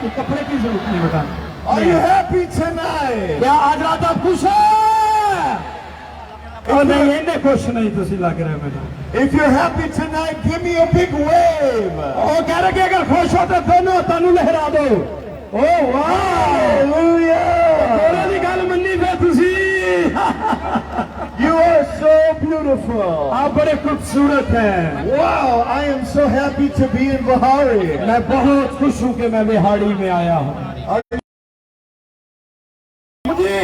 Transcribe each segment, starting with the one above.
कि कपड़े की जरूरत नहीं बेटा। Are you happy tonight? क्या आज रात आप खुश हैं? और नहीं इन्हें खुश नहीं तुसी लग रहे बेटा। If you're happy tonight, give me a big wave. ओ कह रहे कि अगर खुश हो तो दोनों तनु लहरा दो। ओ वाह Hallelujah. दी गल मन्नी फिर तुसी। You are so beautiful. आप बड़े खूबसूरत हैं। Wow, I am so happy to be in Bahari. मैं बहुत खुश हूँ कि मैं बिहाड़ी में आया हूँ। मुझे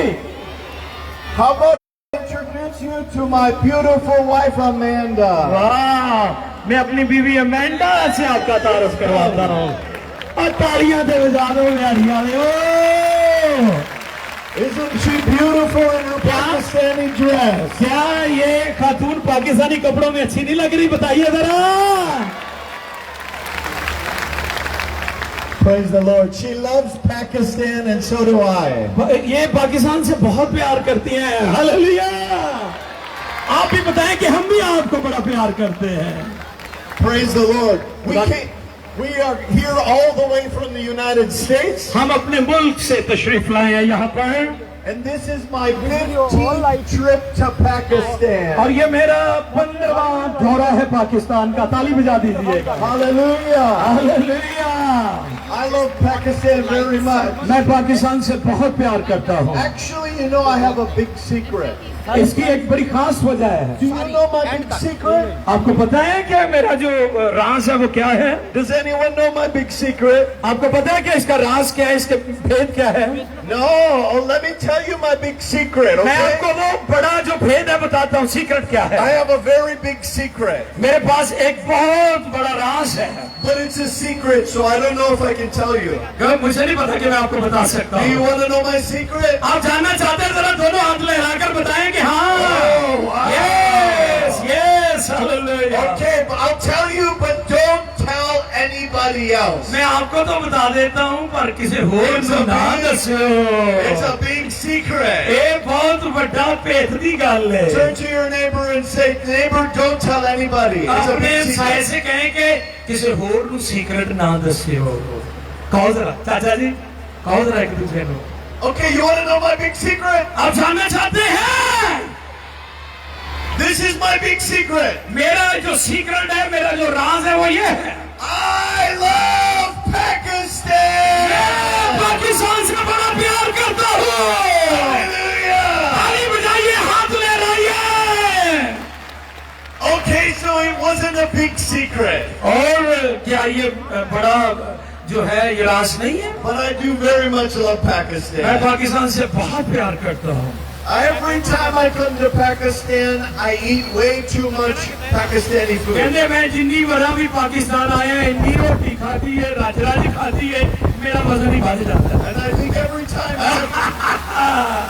How about I introduce you to my beautiful wife Amanda? वाह मैं अपनी बीवी अमेंडा से आपका तारुफ करवाता हूँ। और तालियां दे बजा दो बिहाड़ी वाले। Isn't she beautiful in her Pakistani dress? क्या ये खातून पाकिस्तानी कपड़ों में अच्छी नहीं लग रही बताइए जरा। Praise the Lord. She loves Pakistan and so do I. ये पाकिस्तान से बहुत प्यार करती हैं। हालेलुया। आप भी बताएं कि हम भी आपको बड़ा प्यार करते हैं। Praise the Lord. We are here all the way from the United States. हम अपने मुल्क से तशरीफ लाए हैं यहाँ पर। And this is my 15th trip to Pakistan. और ये मेरा 15वां दौरा है पाकिस्तान का। ताली बजा दीजिएगा। Hallelujah. Hallelujah. I love Pakistan very much. मैं पाकिस्तान से बहुत प्यार करता हूँ। Actually, you know, I have a big secret. इसकी एक बड़ी खास वजह है। Do you know my big secret? आपको पता है कि मेरा जो राज है वो क्या है? Does anyone know my big secret? आपको पता है कि इसका राज क्या है, इसके भेद क्या है? No. Oh, let me tell you my big secret, मैं okay? आपको वो बड़ा जो भेद है बताता हूँ। सीक्रेट क्या है? I have a very big secret. मेरे पास एक बहुत बड़ा राज है। But it's a secret, so I don't know if I can tell you. मुझे नहीं पता कि मैं आपको बता सकता Do you हूँ। want to know my secret? आप जानना चाहते हैं जरा दोनों हाथ लहराकर बताएं कि हाँ। Oh, wow. Yes, yes, hallelujah. Okay, but I'll tell you, but don't tell anybody else. मैं आपको तो बता देता हूँ पर किसी होर को ना दस्यो। It's a big secret. एक बहुत बड़ा भेद दी गल है। Turn to your neighbor and say, neighbor, don't tell anybody. It's a अपने big साय secret. से कहें कि किसी होर को सीक्रेट ना दस्यो। कहो जरा चाचा जी, कहो जरा एक दूसरे को। Okay, you want to know my big secret? आप जानना चाहते हैं? This is my big secret. मेरा जो सीक्रेट है, मेरा जो राज है वो ये है। I love Pakistan. मैं पाकिस्तान से बड़ा प्यार करता हूँ। Hallelujah. ताली बजाइए, हाथ लहराइए। Okay, so it wasn't a big secret, और क्या ये बड़ा जो है ये राज नहीं है? but I do very much love मैं Pakistan. पाकिस्तान से बहुत प्यार करता हूँ। Every time I come to Pakistan, I eat way too much Pakistani food. कहते मैं जिंदगी भरा भी पाकिस्तान आया, इतनी रोटी खाती है, राजराजी खाती है, मेरा वजन ही बढ़ जाता है। And I think every time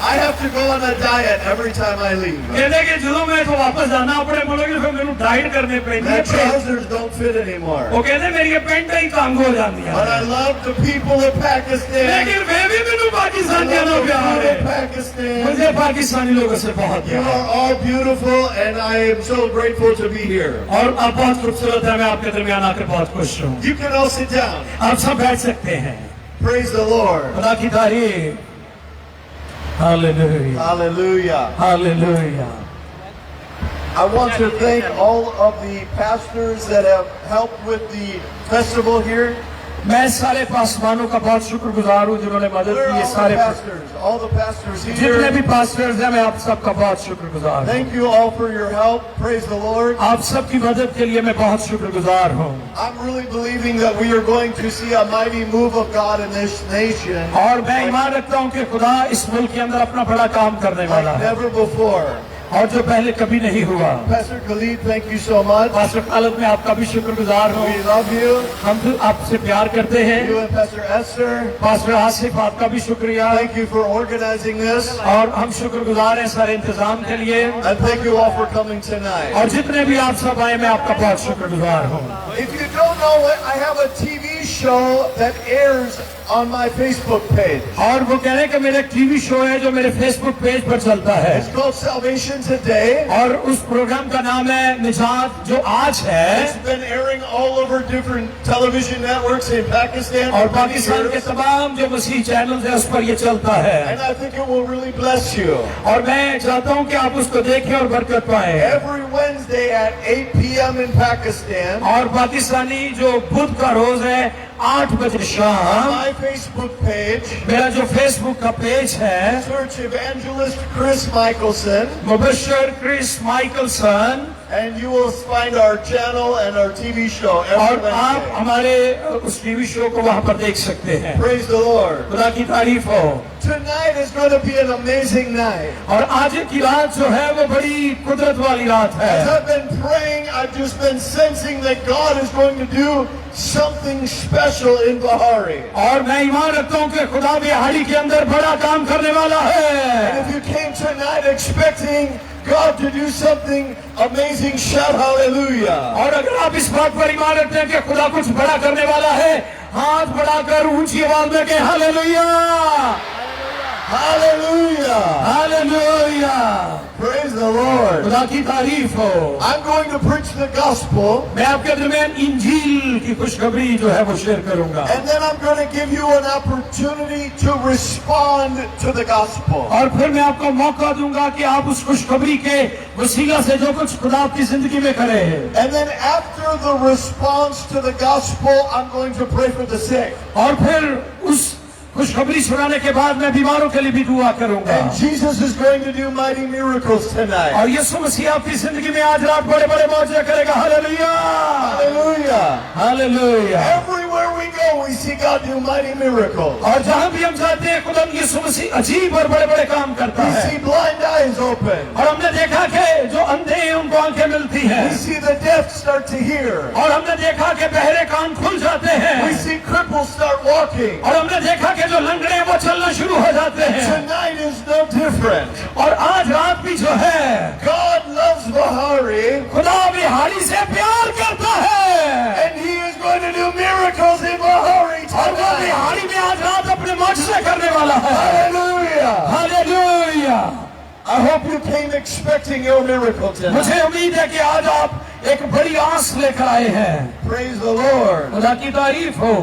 I have to go on a diet every time I leave. कहते कि ਜਦੋਂ मैं तो वापस जाना अपने मुल्क फिर मैंने डाइट करने पैंदी My है। trousers don't fit anymore. वो कहते मेरी ये पैंट ही तंग हो जाती But I है। love the people of Pakistan. लेकिन मैं भी मैंने I पाकिस्तान love जाना the प्यार people है। of Pakistan. मुझे पाकिस्तानी लोगों से बहुत You प्यार है। are all beautiful, and I am so grateful to be here. और आप बहुत खूबसूरत है, मैं आपके दरमियान आकर बहुत खुश हूँ। You can all sit down. आप सब बैठ सकते हैं। Praise the Lord. खुदा की तारीफ। Hallelujah, Hallelujah. Hallelujah. I want to thank all of the pastors that have helped with the festival here. मैं सारे पासवानों का बहुत शुक्रगुजार हूँ जिन्होंने मदद Where की। are ये all the सारे pastors? All the pastors जितने भी here. पास्टर्स हैं मैं आप सबका बहुत शुक्रगुजार हूँ। Thank you all for your help. Praise the Lord. आप सबकी मदद के लिए मैं बहुत शुक्रगुजार हूँ। I'm really believing that we are going to see a mighty move of God in this nation और मैं ईमान रखता हूँ कि खुदा इस मुल्क के अंदर अपना बड़ा काम करने वाला like है never before. और जो पहले कभी नहीं हुआ। Pastor Khalid, thank you so much. Pastor Khalid मैं आपका भी शुक्रगुजार हूँ। We love you. हम तो आपसे प्यार करते हैं। You and Pastor Esther, pastor Asif आपका भी शुक्रिया। thank you for organizing this. और हम शुक्रगुजार हैं सारे इंतजाम के लिए। And thank you all for coming tonight. और जितने भी आप सब आए मैं आपका बहुत शुक्रगुजार हूँ। If you don't know it, I have a TV show that airs on my Facebook page. और वो कह रहे हैं कि मेरा टीवी शो है जो मेरे फेसबुक पेज पर चलता है It's called Salvation Today. और उस प्रोग्राम का नाम है निजात जो आज है It's been airing all over different television networks in Pakistan और for many पाकिस्तान के years. तमाम जो मसीह चैनल है उस पर ये चलता है And I think it will really bless you. और मैं चाहता हूँ कि आप उसको देखें और बरकत पाएं Every Wednesday at 8 p.m. in Pakistan, और पाकिस्तानी जो बुध का रोज है 8 बजे on शाम my Facebook page, मेरा जो फेसबुक का पेज है search evangelist Chris Michelson, Mubashar Chris Michelson and you will find our channel and our TV show और every आप Wednesday. हमारे उस टीवी शो को वहां पर देख सकते हैं Praise the Lord. खुदा की तारीफ हो Tonight is going to be an amazing night. और आज की रात जो है वो बड़ी कुदरत वाली रात As है I've been praying, I've just been sensing that God is going to do something special in Bahari. और मैं ईमान रखता हूँ कि खुदा बिहारी के अंदर बड़ा काम करने वाला And है if you came tonight expecting God to do something amazing, shout hallelujah. और अगर आप इस बात पर ईमान रखते हैं कि खुदा कुछ बड़ा करने वाला है हाथ बढ़ाकर ऊंची आवाज में कहें hallelujah Hallelujah. Hallelujah Praise the Lord. खुदा की तारीफ हो I'm going to preach the gospel, मैं आपके दरमियान इंजील की खुशखबरी जो है वो शेयर करूंगा and then I'm going to give you an opportunity to respond to the gospel. और फिर मैं आपको मौका दूंगा कि आप उस खुशखबरी के वसीला से जो कुछ खुदा आपकी जिंदगी में करे And then after the response to the gospel, I'm going to pray for the sick. और फिर उस खुशखबरी सुनाने के बाद मैं बीमारों के लिए भी दुआ करूंगा And Jesus is going to do mighty miracles tonight. और यीशु मसीह आपकी जिंदगी में आज रात बड़े बड़े मौजे करेगा hallelujah Hallelujah. Hallelujah Everywhere we go, we see God do mighty miracles. और जहां भी हम जाते हैं खुदा यीशु मसीह अजीब और बड़े बड़े काम करता We है see blind eyes open. और हमने देखा कि जो अंधे हैं उनको आंखें मिलती हैं We see the deaf start to hear. और हमने देखा कि बहरे कान खुल जाते हैं We see cripples start walking. और हमने देखा कि जो लंगड़े हैं वो चलना शुरू हो जाते हैं Tonight is no different. और आज रात भी जो है God loves Bahari, खुदा बिहारी से प्यार करता है and He is going to do miracles in Bahari और वो tonight. बिहारी में आज रात अपने मौजूद करने वाला है Hallelujah. Hallelujah I hope you came expecting your miracle tonight. मुझे उम्मीद है कि आज आप एक बड़ी आस लेकर आए हैं Praise the Lord. खुदा की तारीफ हो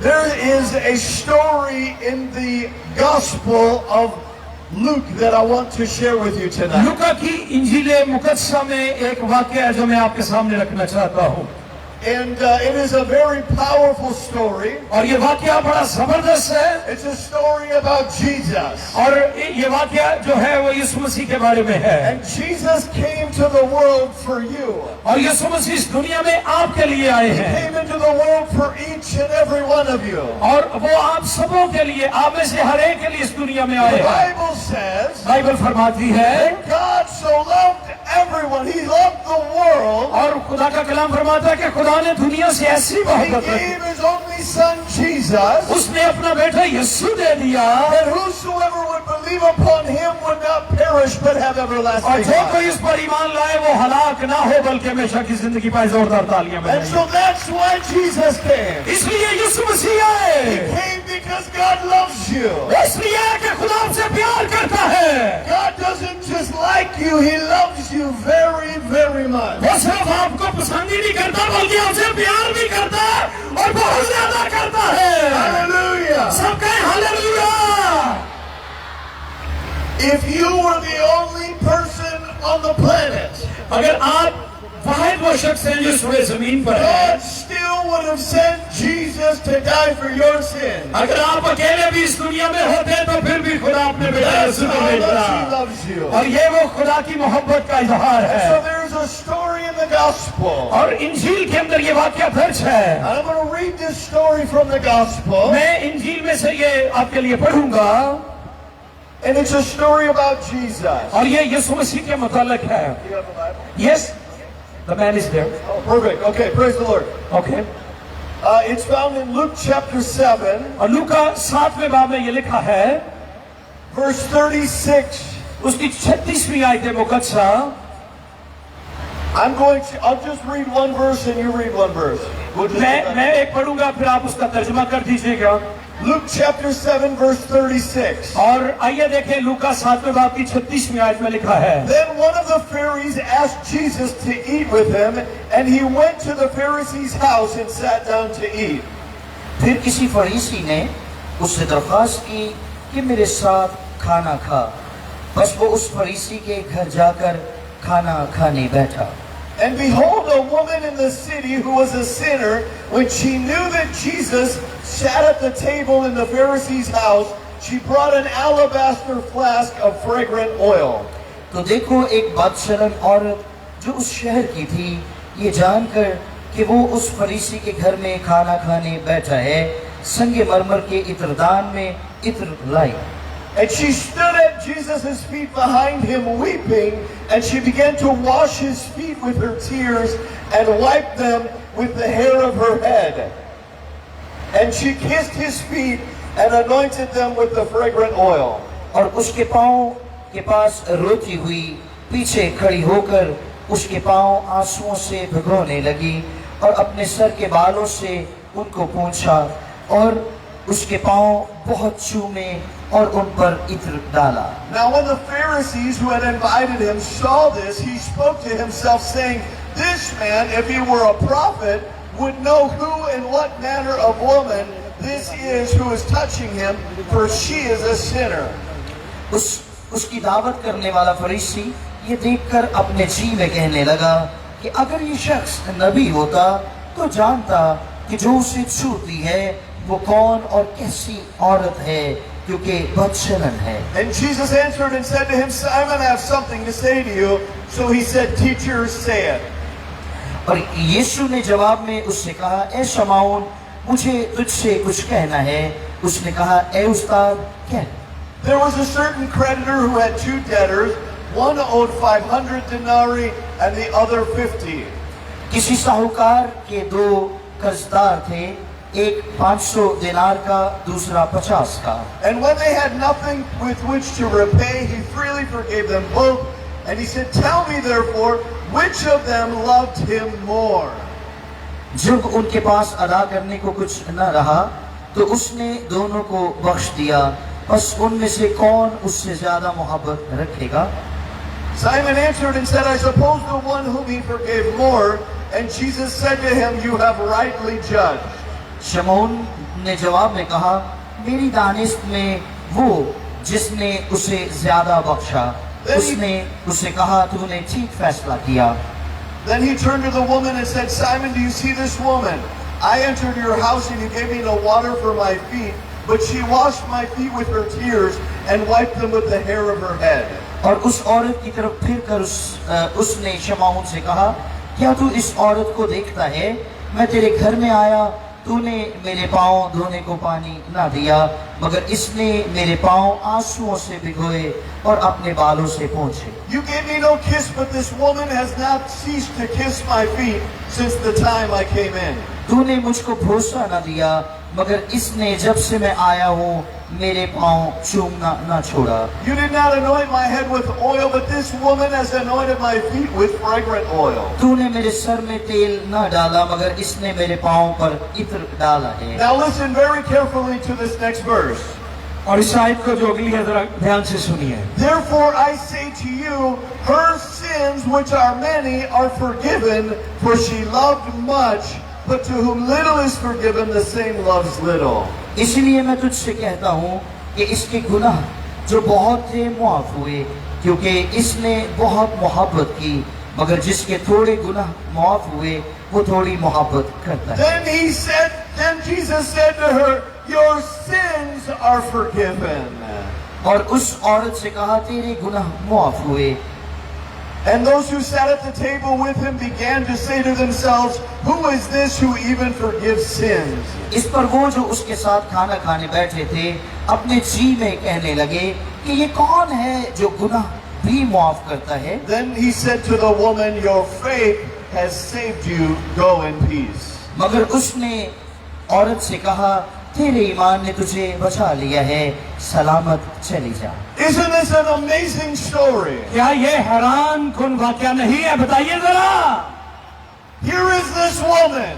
There is a story in the Gospel of Luke that I want to share with you tonight. लूका की इंजीले मुकद्दसा में एक वाकया है जो मैं आपके सामने रखना चाहता हूँ And it is a very powerful story. और ये वाकया बड़ा जबरदस्त है It's a story about Jesus. और ये वाकया जो है वो यीशु मसीह के बारे में है And Jesus came to the world for you. और यीशु मसीह इस दुनिया में आपके लिए आए He हैं came into the world for each and every one of you. और वो आप सबों के लिए आप में से हर एक के लिए इस दुनिया में आए The हैं Bible says बाइबल फरमाती है God so loved everyone. He loved the world. और खुदा का कलाम फरमाता है कि खुदा ने दुनिया से ऐसी He मोहब्बत रखी gave His only Son Jesus. उसने अपना बेटा यीशु दे दिया That whosoever would believe upon Him would not perish but have और everlasting जो life. कोई इस पर ईमान लाए वो हलाक ना हो बल्कि हमेशा की जिंदगी पाए जोरदार तालियां And बजाइए so that's why Jesus came. इसलिए यीशु मसीह He आए came because God loves you. इसलिए कि खुदा आपसे प्यार करता है God doesn't just like you, He loves you very, very much. वो सिर्फ आपको पसंद ही नहीं करता बल्कि आपसे प्यार भी करता है और बहुत ज्यादा करता है Hallelujah. सब कहें hallelujah If you were the only person on the planet, अगर आप वाहिद वो शख्स हैं जो इस पूरे जमीन पर है God still would have sent Jesus to die for your sin. अगर आप अकेले भी इस दुनिया में होते तो फिर भी खुदा अपने बेटा That's यीशु को how much He भेजता loves you. और ये वो खुदा की मोहब्बत का इजहार So है there's a story in the gospel. और इंजील के अंदर ये वाकया दर्ज है I'm going to read this story from the gospel. मैं इंजील में से ये आपके लिए पढ़ूंगा And it's a story about Jesus. और ये यीशु मसीह के मुतालिक है You have the Bible? Yes the man is there Oh, perfect. Okay, praise the Lord. Okay It's found in Luke chapter 7, और लूका 7वें बाब में ये लिखा है verse 36. उसकी 36वीं आयत मुकद्दसा I'll just read one verse and you read one verse. मैं एक पढ़ूंगा, फिर आप उसका तर्जुमा कर दीजिएगा। Luke chapter 7 verse 36. और आइए देखें लूका 7वें बाब की 36वीं आयत में लिखा है, Then one of the Pharisees asked Jesus to eat with him, and he went to the Pharisee's house and sat down to eat. फिर किसी फरीसी ने उससे दरख्वास्त की कि मेरे साथ खाना खा। बस वो उस फरीसी के घर जाकर खाना खाने बैठा। And behold, a woman in the city who was a sinner, when she knew that Jesus sat at the table in the Pharisee's house, she brought an alabaster flask of fragrant oil. तो देखो, एक बदशरम औरत जो उस शहर की थी, ये जानकर कि वो उस फरीसी के घर में खाना खाने बैठा है, संगे मरमर के इत्रदान में इत्र लाई। And she stood at Jesus' feet behind him weeping, and she began to wash his feet with her tears and wipe them with the hair of her head. And she kissed his feet and anointed them with the fragrant oil. और उसके पाँव के पास रोती हुई पीछे खड़ी होकर उसके पाँव आंसुओं से भिगोने लगी और अपने सर के बालों से उनको पोंछा और उसके पाँव बहुत चूमे और उन पर इत्र डाला। Now when the Pharisees who had invited him saw this, he spoke to himself, saying, "This man, if he were a prophet, would know who and what manner of woman this is who is touching him, for she is a sinner." उसकी दावत करने वाला फरीसी ये देखकर अपने जी में कहने लगा कि अगर ये शख्स नबी होता तो जानता कि जो उसे छूती है वो कौन और कैसी औरत है, क्योंकि बदशरम है। And Jesus answered and said to him, "Simon, I have something to say to you." So he said, "Teacher, say it." और यीशु ने जवाब में उससे कहा, ए शमाउन, मुझे तुझसे कुछ कहना है। उसने कहा, ए उस्ताद, कह। There was a certain creditor who had two debtors. One owed 500 denarii and the other 50. किसी साहूकार के दो कर्जदार थे, एक 500 दिनार का, दूसरा 50 का। And when they had nothing with which to repay, he freely forgave them both. And he said, "Tell me therefore, which of them loved him more?" जब उनके पास अदा करने को कुछ न रहा तो उसने दोनों को बख्श दिया, बस उनमें से कौन उससे ज्यादा मोहब्बत रखेगा? Simon answered and said, "I suppose the one whom he forgave more." And Jesus said to him, "You have rightly judged." शमौन ने जवाब में कहा, मेरी दानिश में वो जिसने उसे ज्यादा बख्शा। उसने उसे कहा, तूने ठीक फैसला किया। Then he turned to the woman and said, "Simon, do you see this woman? I entered your house and you gave me no water for my feet, but she washed my feet with her tears and wiped them with the hair of her head." और उस औरत की तरफ फिर कर उसने शमौन से कहा, क्या तू इस औरत को देखता है? मैं तेरे घर में आया, तूने मेरे पाँव धोने को पानी ना दिया, मगर इसने मेरे पाँव आंसुओं से भिगोए और अपने बालों से पोंछे। You gave me no kiss, but this woman has not ceased to kiss my feet since the time I came in. तूने मुझको भरोसा न दिया, मगर इसने जब से मैं आया हूँ मेरे पाँव चूमना न छोड़ा। You did not anoint my head with oil, but this woman has anointed my feet with fragrant oil. तूने मेरे सर में तेल न डाला, मगर इसने मेरे पाँव पर इत्र डाला है। Now listen very carefully to this next verse. और इस आयत को जो अगली है जरा ध्यान से सुनिए। Therefore I say to you, her sins, which are many, are forgiven, for she loved much, but to whom little is forgiven, the same loves little. इसलिए मैं तुझसे कहता हूँ कि इसके गुनाह जो बहुत थे मुआफ हुए, क्योंकि इसने बहुत मोहब्बत की, मगर जिसके थोड़े गुनाह मुआफ हुए वो थोड़ी मोहब्बत करता है। Then Jesus said to her, "Your sins are forgiven." और उस औरत से कहा, तेरे गुनाह मुआफ हुए। And those who sat at the table with him began to say to themselves, "Who is this who even forgives sins?" इस पर वो जो उसके साथ खाना खाने बैठे थे अपने जी में कहने लगे कि ये कौन है जो गुनाह भी मुआफ करता है। Then he said to the woman, "Your faith has saved you. Go in peace." मगर उसने औरत से कहा, तेरे ईमान ने तुझे बचा लिया है, सलामत चली जा। Isn't this an amazing story? क्या ये हैरान कुन वाकया नहीं है? बताइए जरा। Here is this woman.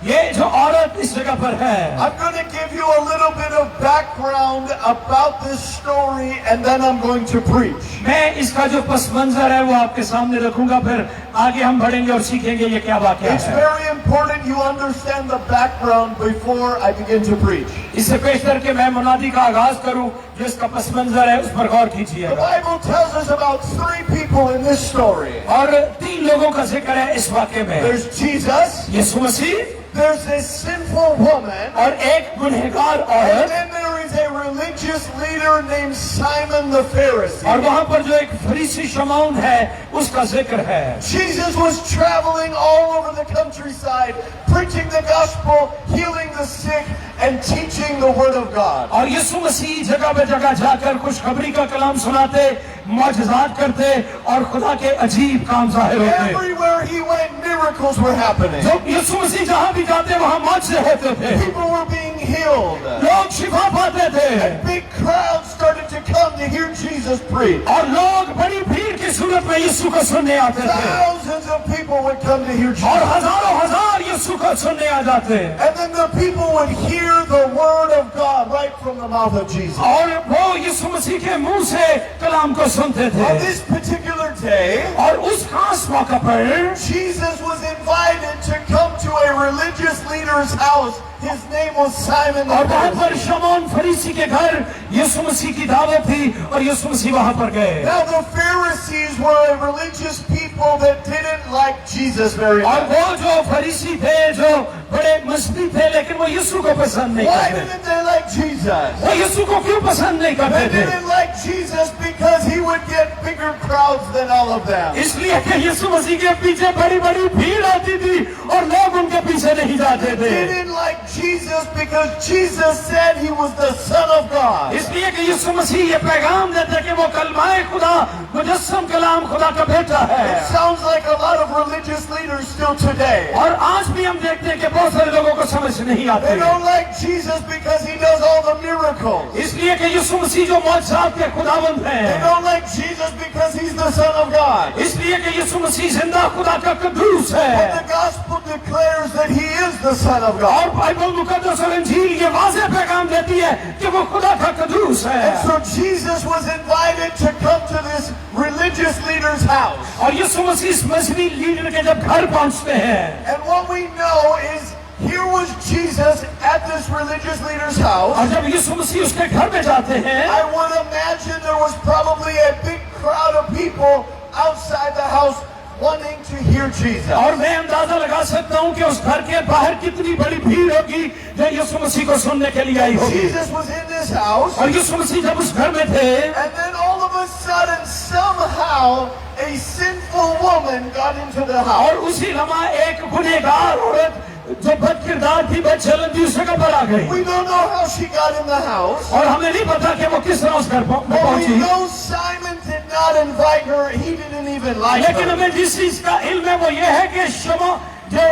ये जो औरत इस जगह पर है, I'm going to give you a little bit of background about this story and then I'm going to preach. मैं इसका जो पस मंजर है वो आपके सामने रखूंगा, फिर आगे हम बढ़ेंगे और सीखेंगे ये क्या वाकया It's है। very important you understand the background before I begin to preach. इससे पेश करके मैं मुनादी का आगाज करूं, जो इसका पस मंजर है उस पर गौर The कीजिएगा। Bible tells us about 3 people in this story. और 3 लोगों का जिक्र है इस वाक्य में। There's Jesus, Yeshu Masih there's this sinful woman, और एक गुनहगार and औरत, then there is a religious leader named Simon the और Pharisee. वहाँ पर जो एक फरीसी शमौन है उसका जिक्र है। Jesus was traveling all over the countryside, preaching the gospel, healing the sick, and teaching the word of God. और यीशु मसीह जगह पे जगह जाकर खुशखबरी का कलाम सुनाते, मौजज़ात करते और खुदा के अजीब काम जाहिर होते। Everywhere he went, miracles were happening. जब यीशु मसीह जहाँ भी जाते वहाँ मौजज़े होते थे, People were being healed. लोग शिफा पाते थे Big crowds started to come to hear Jesus preach. और लोग बड़ी भीड़ की सूरत में यीशु को सुनने आते थे Thousands of people would come to hear और Jesus. हजारों हजार यीशु को सुनने आ जाते And then the people would hear the word of God right from the mouth of Jesus. और वो यीशु मसीह के मुंह से कलाम को सुनते थे। On this particular day, और उस खास मौका पर Jesus was invited to come to a religious leader's house. His name was Simon the और वहाँ पर Pharisee. शमौन फरीसी के घर यीशु मसीह की दावत थी और यीशु मसीह वहाँ पर गए। Now the Pharisees were a religious people that didn't like Jesus very और much. वो जो फरीसी थे, जो बड़े मस्ती थे, लेकिन वो यीशु को पसंद नहीं Why करते। didn't they like Jesus? वो यीशु को क्यों पसंद नहीं They करते थे? didn't like Jesus because he would get bigger crowds than all of them. इसलिए कि यीशु मसीह के पीछे बड़ी बड़ी भीड़ आती थी और लोग उनके पीछे नहीं जाते थे। They didn't like Jesus because Jesus said he was the Son of God. इसलिए कि यीशु मसीह ये पैगाम देते कि वो कलमाए खुदा, मुजस्सम कलाम खुदा का बेटा है। It sounds like a lot of religious leaders still today. और आज भी हम देखते हैं कि बहुत सारे लोगों को समझ नहीं आती They don't like Jesus because he does all the miracles. इसलिए कि यीशु मसीह जो मौजज़ात के खुदावंद They हैं, don't like Jesus because he's the Son of God. इसलिए कि यीशु मसीह जिंदा खुदा का कदूस But है। the gospel declares that he is the Son of God. और बाइबल मुकद्दस और इंजील ये वाज़ेह पैगाम देती है कि वो खुदा का कदूस है। And so Jesus was invited to come to this religious leader's house. और यीशु मसीह इस मसीही लीडर के जब घर पहुंचते हैं, And what we know is here was Jesus at this religious leader's house. और जब यीशु मसीह उसके घर में जाते हैं, I would imagine there was probably a big crowd of people outside the house wanting to hear Jesus. और मैं अंदाजा लगा सकता हूं कि उस घर के बाहर कितनी बड़ी भीड़ होगी जो यीशु मसीह को सुनने के लिए आई होगी। Jesus was in this house, और यीशु मसीह जब उस घर में थे, and then all of a sudden, somehow, a sinful woman got into the house. और उसी लम्हा एक गुनहगार औरत जो बदकिरदार थी, बदचलन थी, उस जगह पर आ गई। We don't know how she got in the house, और हमें नहीं पता कि वो किस तरह उस घर में but we पहुंची, know Simon did not invite her. He didn't even like लेकिन her. हमें जिस चीज का इल्म है वो ये है कि शमा जो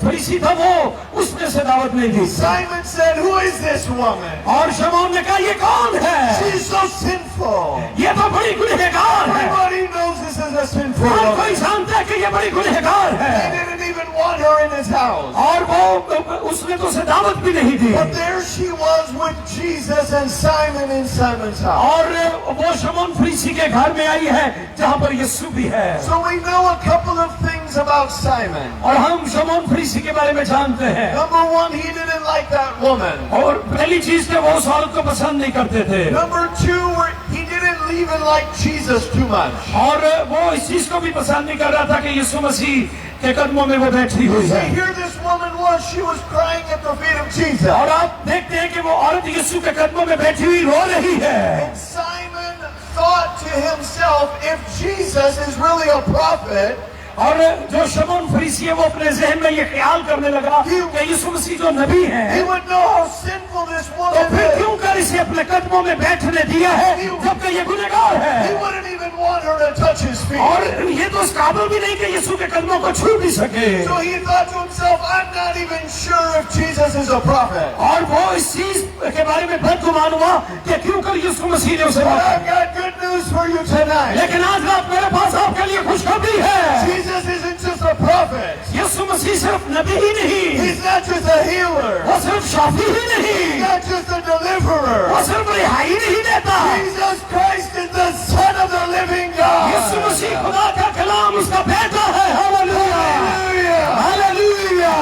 फरीसी था वो उसने से दावत नहीं दी। Simon said, "Who is this woman? और शमौन ने कहा ये कौन है? She's so sinful." ये तो बड़ी गुनहगार है। Everybody knows this is a sinful her woman. कोई जानता है कि ये बड़ी गुनहगार They है। didn't even want her in his house. और वो उसने तो उसे दावत भी नहीं दी। But there she was with Jesus and Simon in Simon's house. और वो शमौन फरीसी के घर में आई है जहाँ पर यीशु भी है। So we know a couple of things about Simon. और हम शमौन फरीसी के बारे में जानते हैं। Number one, he didn't like that woman. और पहली चीज कि वो उस औरत को पसंद नहीं करते थे। Number two, he didn't even like Jesus too much. और वो इस चीज को भी पसंद नहीं कर रहा था कि यीशु मसीह के कदमों में वो बैठी हुई See, है। here this woman was, she was crying at the feet of Jesus. और आप देखते हैं कि वो औरत यीशु के कदमों में बैठी हुई रो रही है। And Simon thought to himself, if Jesus is really a prophet, और जो शमौन फरीसी है वो अपने जहन में ये ख्याल करने लगा कि यीशु मसीह जो नबी he है, would know how sinful this तो woman फिर is. क्यों कर इसे अपने कदमों में बैठने दिया है जबकि ये गुनहगार He है। wouldn't even want her to touch his feet. और ये तो उस काबिल भी नहीं कि यीशु के कदमों को छू भी सके। So he thought to himself, I'm not even sure if Jesus is a prophet. और वो इस चीज के बारे में बदगुमान हुआ कि क्यों कर यीशु मसीह ने उसे But रोका। I've got good news for you tonight. लेकिन आज रात मेरे पास आपके लिए खुशखबरी है। Jesus isn't just a a prophet. यीशु मसीह सिर्फ नबी ही नहीं, He's not just a healer. वो सिर्फ शाफी ही He's नहीं, not just a deliverer. वो सिर्फ रिहाई नहीं देता। Jesus Christ is the Son of the living God. यीशु मसीह खुदा का कलाम उसका बेटा है। Hallelujah, Hallelujah. Hallelujah.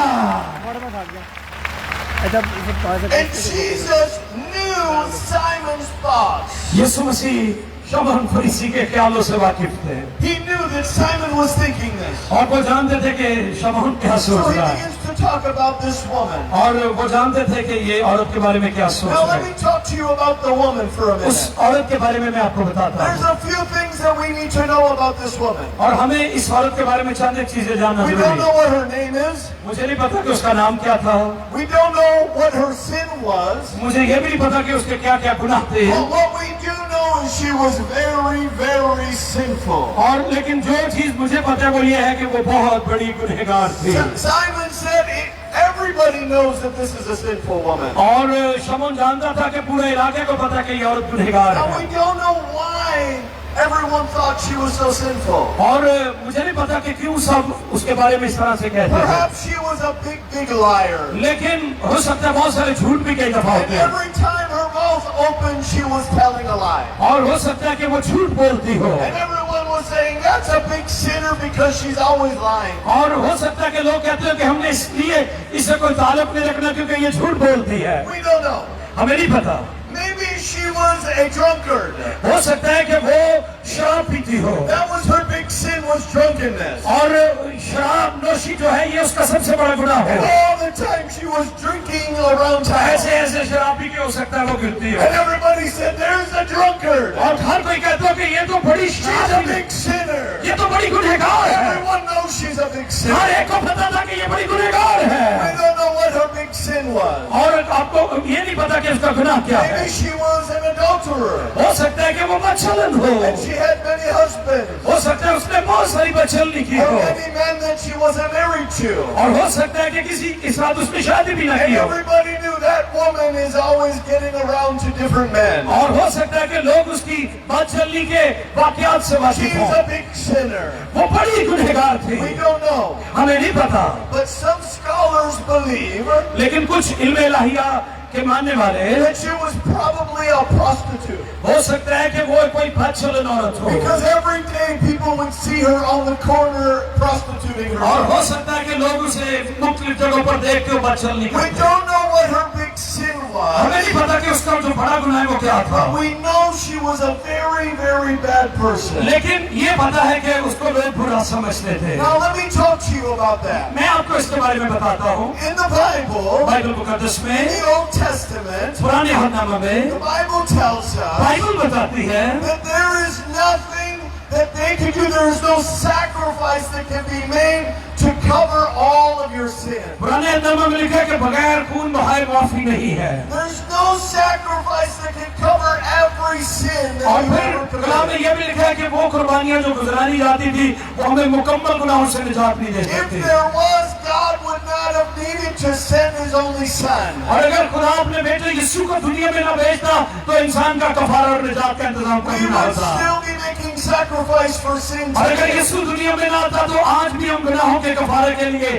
And Jesus knew Simon's thoughts. यीशु मसीह शमौन फरीसी के ख्यालों से वाकिफ थे He knew that Simon was thinking this. और वो जानते थे कि शमौन क्या So सोच he रहा है begins to talk about this woman. और वो जानते थे कि ये औरत के बारे में क्या सोच Now रहा let है। me talk to you about the woman for a उस minute. औरत के बारे में मैं आपको बताता There's हूँ a few things that we need to know about this woman. और हमें इस औरत के बारे में चंद एक चीजें जानना We जरूरी don't know है। what her name is. मुझे नहीं पता कि उसका नाम क्या था, We don't know what her sin was. मुझे ये भी नहीं पता कि उसके क्या क्या गुनाह थे, But what we do know is she was very, very sinful. और लेकिन जो चीज मुझे पता है वो ये है कि वो बहुत बड़ी गुनहगार थी। Simon said, everybody knows that this is a sinful woman. और शमौन जानता था कि पूरे इलाके को पता कि ये औरत गुनहगार Now है। we don't know why everyone thought she was so sinful. और मुझे नहीं पता कि क्यों सब उसके बारे में इस तरह से कहते हैं, Perhaps she was a big, big liar. लेकिन हो सकता है बहुत सारे झूठ भी कई दफा And होते हैं, every time her mouth opened, she was telling a lie. और हो सकता है कि वो झूठ बोलती हो, And everyone was saying, that's a big sinner because she's always lying. और हो सकता है कि लोग कहते हैं कि हमने इसलिए इसे कोई ताल्लुक नहीं रखना क्योंकि ये झूठ बोलती है। We don't know. हमें नहीं पता, Maybe she was a drunkard. हो सकता है कि वो शराब पीती हो, That was her big sin, was drunkenness. और शराब नोशी जो है ये उसका सबसे बड़ा गुनाह And हो। all the time she was drinking around town. ऐसे ऐसे शराब पी के हो सकता है वो गिरती हो, And everybody said, there's a drunkard. और हर कोई कहता हो कि ये तो बड़ी She's a शराबी है, big sinner. ये तो बड़ी गुनहगार है। Everyone knows she's a big her sinner. एक को पता था कि ये बड़ी गुनहगार We है, don't know what her big sin was. और आपको ये नहीं पता कि उसका गुनाह क्या है। Maybe she was an adulterer. हो सकता है कि वो बदचलन हो, And she had many husbands. हो सकता है उसने बहुत सारी बदचलनी की Or हो, many men that she wasn't married to. और हो सकता है कि किसी के साथ उसने शादी भी ना And की हो, everybody knew that woman is always getting around to different men. और हो सकता है कि लोग उसकी बदचलनी के वाकयात से वाकिफ She's हों। a big sinner. वो बड़ी गुनहगार थी, We don't know. हमें नहीं पता, But some scholars believe लेकिन कुछ इल्म इलाहिया के मानने वाले that she was probably a prostitute. हो सकता है कि वो कोई बदचलन औरत हो, Because every day people would see her on the corner prostituting और herself. हो सकता है कि लोग उसे मुख्तलिफ जगहों पर देखते हो बदचलनी We करते। don't know what her big sin हमें was. नहीं पता कि उसका जो बड़ा गुनाह है वो क्या था, But we know she was a very, very bad person. लेकिन ये पता है कि उसको लोग बुरा समझते थे। Now let me talk to you about that. मैं आपको इसके बारे में बताता हूँ। In the Bible, बाइबल मुकद्दस in में, the Old Testament, पुराने अहदनामा में the Bible tells us Bible बताती है that there is nothing that they can do. There is no sacrifice that can be made to cover all of your sin. पुराने अहदनामा में लिखा है कि बगैर खून बहाए माफी नहीं है, There's no sacrifice that can cover every sin और that you फिर ever कलाम में committed. यह भी लिखा है कि वो कुर्बानियां जो गुजरानी जाती थी वो हमें मुकम्मल गुनाहों से निजात नहीं दे If सकती, there was, God would not have needed to send His only Son. और अगर खुदा अपने बेटे यीशु को दुनिया में न भेजता तो इंसान का कफारा और निजात का इंतजाम We करना would होता, still be making sacrifice for sin और अगर today. यीशु दुनिया में ना आता तो आज भी हम गुनाहों के कफारे के लिए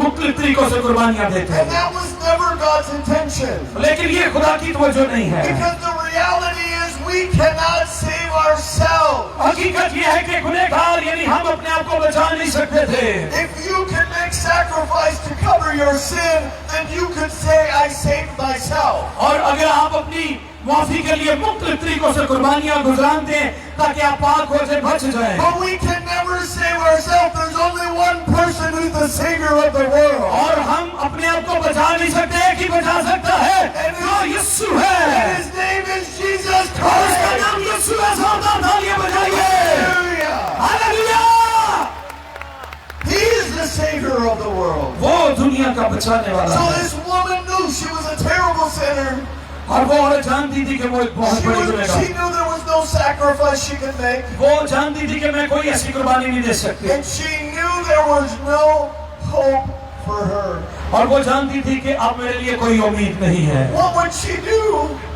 मुख्तलिफ तरीकों से कुर्बानियां देते And हैं, that was never God's intention. लेकिन ये खुदा की तवज्जो नहीं है। Because the reality is we cannot save ourselves. हकीकत ये है कि गुनहगार यानी हम अपने आप को बचा नहीं सकते थे। If you can make sacrifice to cover your sin, then you could say, I saved myself. और अगर आप अपनी माफी के लिए मुख्तलिफ तरीकों से कुर्बानियां गुजारते दें ताकि आप पाक हो से बच जाएं, But we can never save ourselves. There's only one person who's the Savior of the world. और हम अपने आप को बचा नहीं सकते, कि बचा सकता है जो यीशु And है, His name is Jesus और उसका Christ. नाम यीशु है। जोरदार तालियां बजाइए, Hallelujah. Hallelujah. He is the Savior of the world. वो दुनिया का बचाने वाला So है, this woman knew she was a terrible sinner. और वो औरत जानती थी कि वो एक बहुत बड़ी She गुनहगार, knew there was no sacrifice she could make. वो जानती थी कि मैं कोई ऐसी कुर्बानी नहीं दे सकती, And she knew there was no hope for her. और वो जानती थी कि अब मेरे लिए कोई उम्मीद नहीं है। What would she do?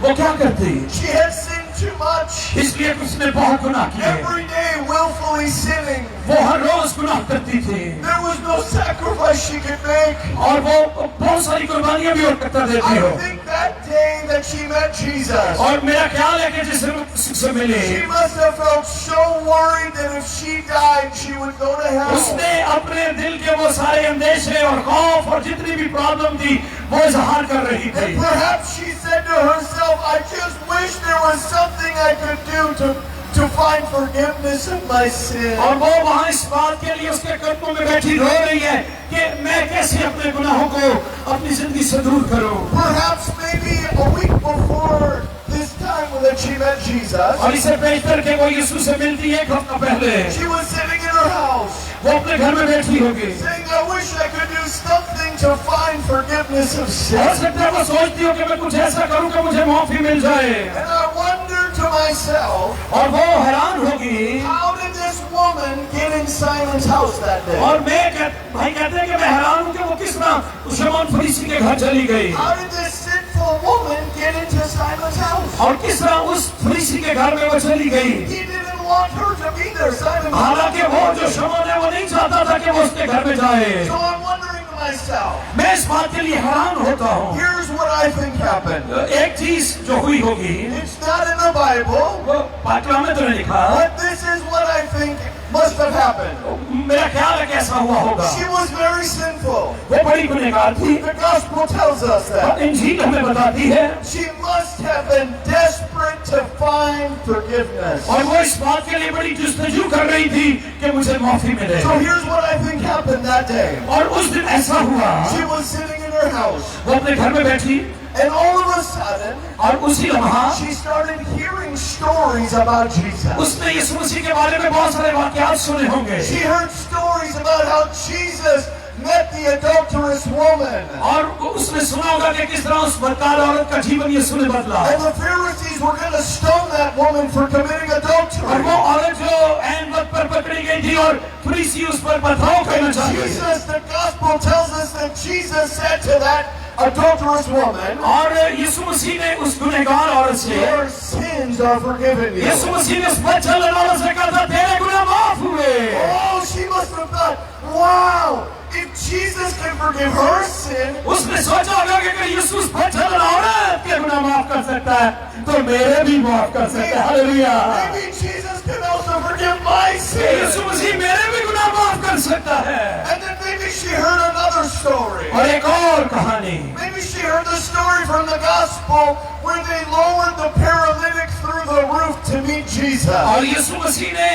वो क्या करती? She had sinned too much. इसलिए उसने बहुत गुनाह किए। Every day willfully sinning. वो हर रोज गुनाह करती थी There was no sacrifice she could make. और वो बहुत सारी कुर्बानियां भी और करता देती हो। I think that day that she met Jesus, और मेरा ख्याल है कि जिस दिन वो उससे मिली, she must have felt so worried that if she died, she would go to hell. उसने अपने दिल के वो सारे अंदेशे और खौफ और जितनी भी प्रॉब्लम थी वो इजहार कर रही थी। And perhaps she said to herself, I just wish there was something I could do to find forgiveness of my sin. और वो वहाँ इस बात के लिए उसके कदमों में बैठी रो रही है कि मैं कैसे अपने गुनाहों को अपनी जिंदगी से दूर करूं। Perhaps maybe a week before this time when she met Jesus, और इसे बेहतर के वो यीशु से मिलती है एक हफ्ता पहले, she was sitting in her house वो अपने घर में बैठी होगी। saying, I wish I could do something to find forgiveness of हो sin. सकता है वो सोचती हो कि मैं कुछ ऐसा करूं कि मुझे माफी मिल जाए। And I wonder to myself, और वो हैरान होगी। how did this woman get in Simon's house that day? और भाई कहते हैं कि मैं हैरान हूं कि वो किस तरह उस शमौन फरीसी के घर चली गई How did this sinful woman get into Simon's house? और किस तरह उस फरीसी के घर में वो चली गई। He didn't want her to be there. Simon. हालांकि वो जो शमौन है वो नहीं चाहता था कि वो उसके घर में जाए। So I'm wondering to myself, मैं इस बात के लिए हैरान होता हूँ। here's what I think happened. एक चीज जो हुई होगी, It's not in the Bible, वो पाठ्यक्रम में तो नहीं लिखा, but this is what I think must have happened. मेरा ख्याल है कैसा हुआ होगा। She was very sinful. वो बड़ी गुनहगार थी। The gospel tells us that. इंजील हमें बताती है। She must have been desperate to find forgiveness. और वो इस बात के लिए बड़ी जुस्तजू कर रही थी कि मुझे माफी मिले। So here's what I think happened that day. और उस दिन ऐसा हुआ, She was sitting in her house, वो अपने घर में बैठी and all of a sudden, और उसी लम्हा she started hearing stories about Jesus. उसने यीशु मसीह के बारे में बहुत सारे वाकयात सुने होंगे She heard stories about how Jesus met the adulterous woman. और उसने सुना होगा कि किस तरह उस बदकार औरत का जीवन यीशु ने बदला। And the Pharisees were going to stone that woman for committing और adultery. वो औरत जो ऐन वक्त पर पकड़ी गई थी और फरीसी उस पर पथराव करना चाहते थे। Jesus, the gospel tells us that Jesus said to that adulterous woman, और यीशु मसीह ने उस गुनहगार औरत से, your sins are forgiven you. यीशु मसीह ने उस बदचलन औरत से कहा था तेरे गुनाह माफ हुए। Oh, she must have thought, wow, if Jesus can forgive her sin, उसने सोचा होगा कि अगर यीशु उस बदचलन औरत के गुनाह माफ कर सकता है तो मेरे भी माफ कर सकता है। Hallelujah. maybe Jesus can also forgive my Yeshu sin. Masih मेरे भी गुनाह माफ कर सकता है। And then maybe she heard another story. और एक और कहानी, Maybe she heard the story from the gospel where they lowered the paralytic through the roof to meet Jesus. और यीशु मसीह ने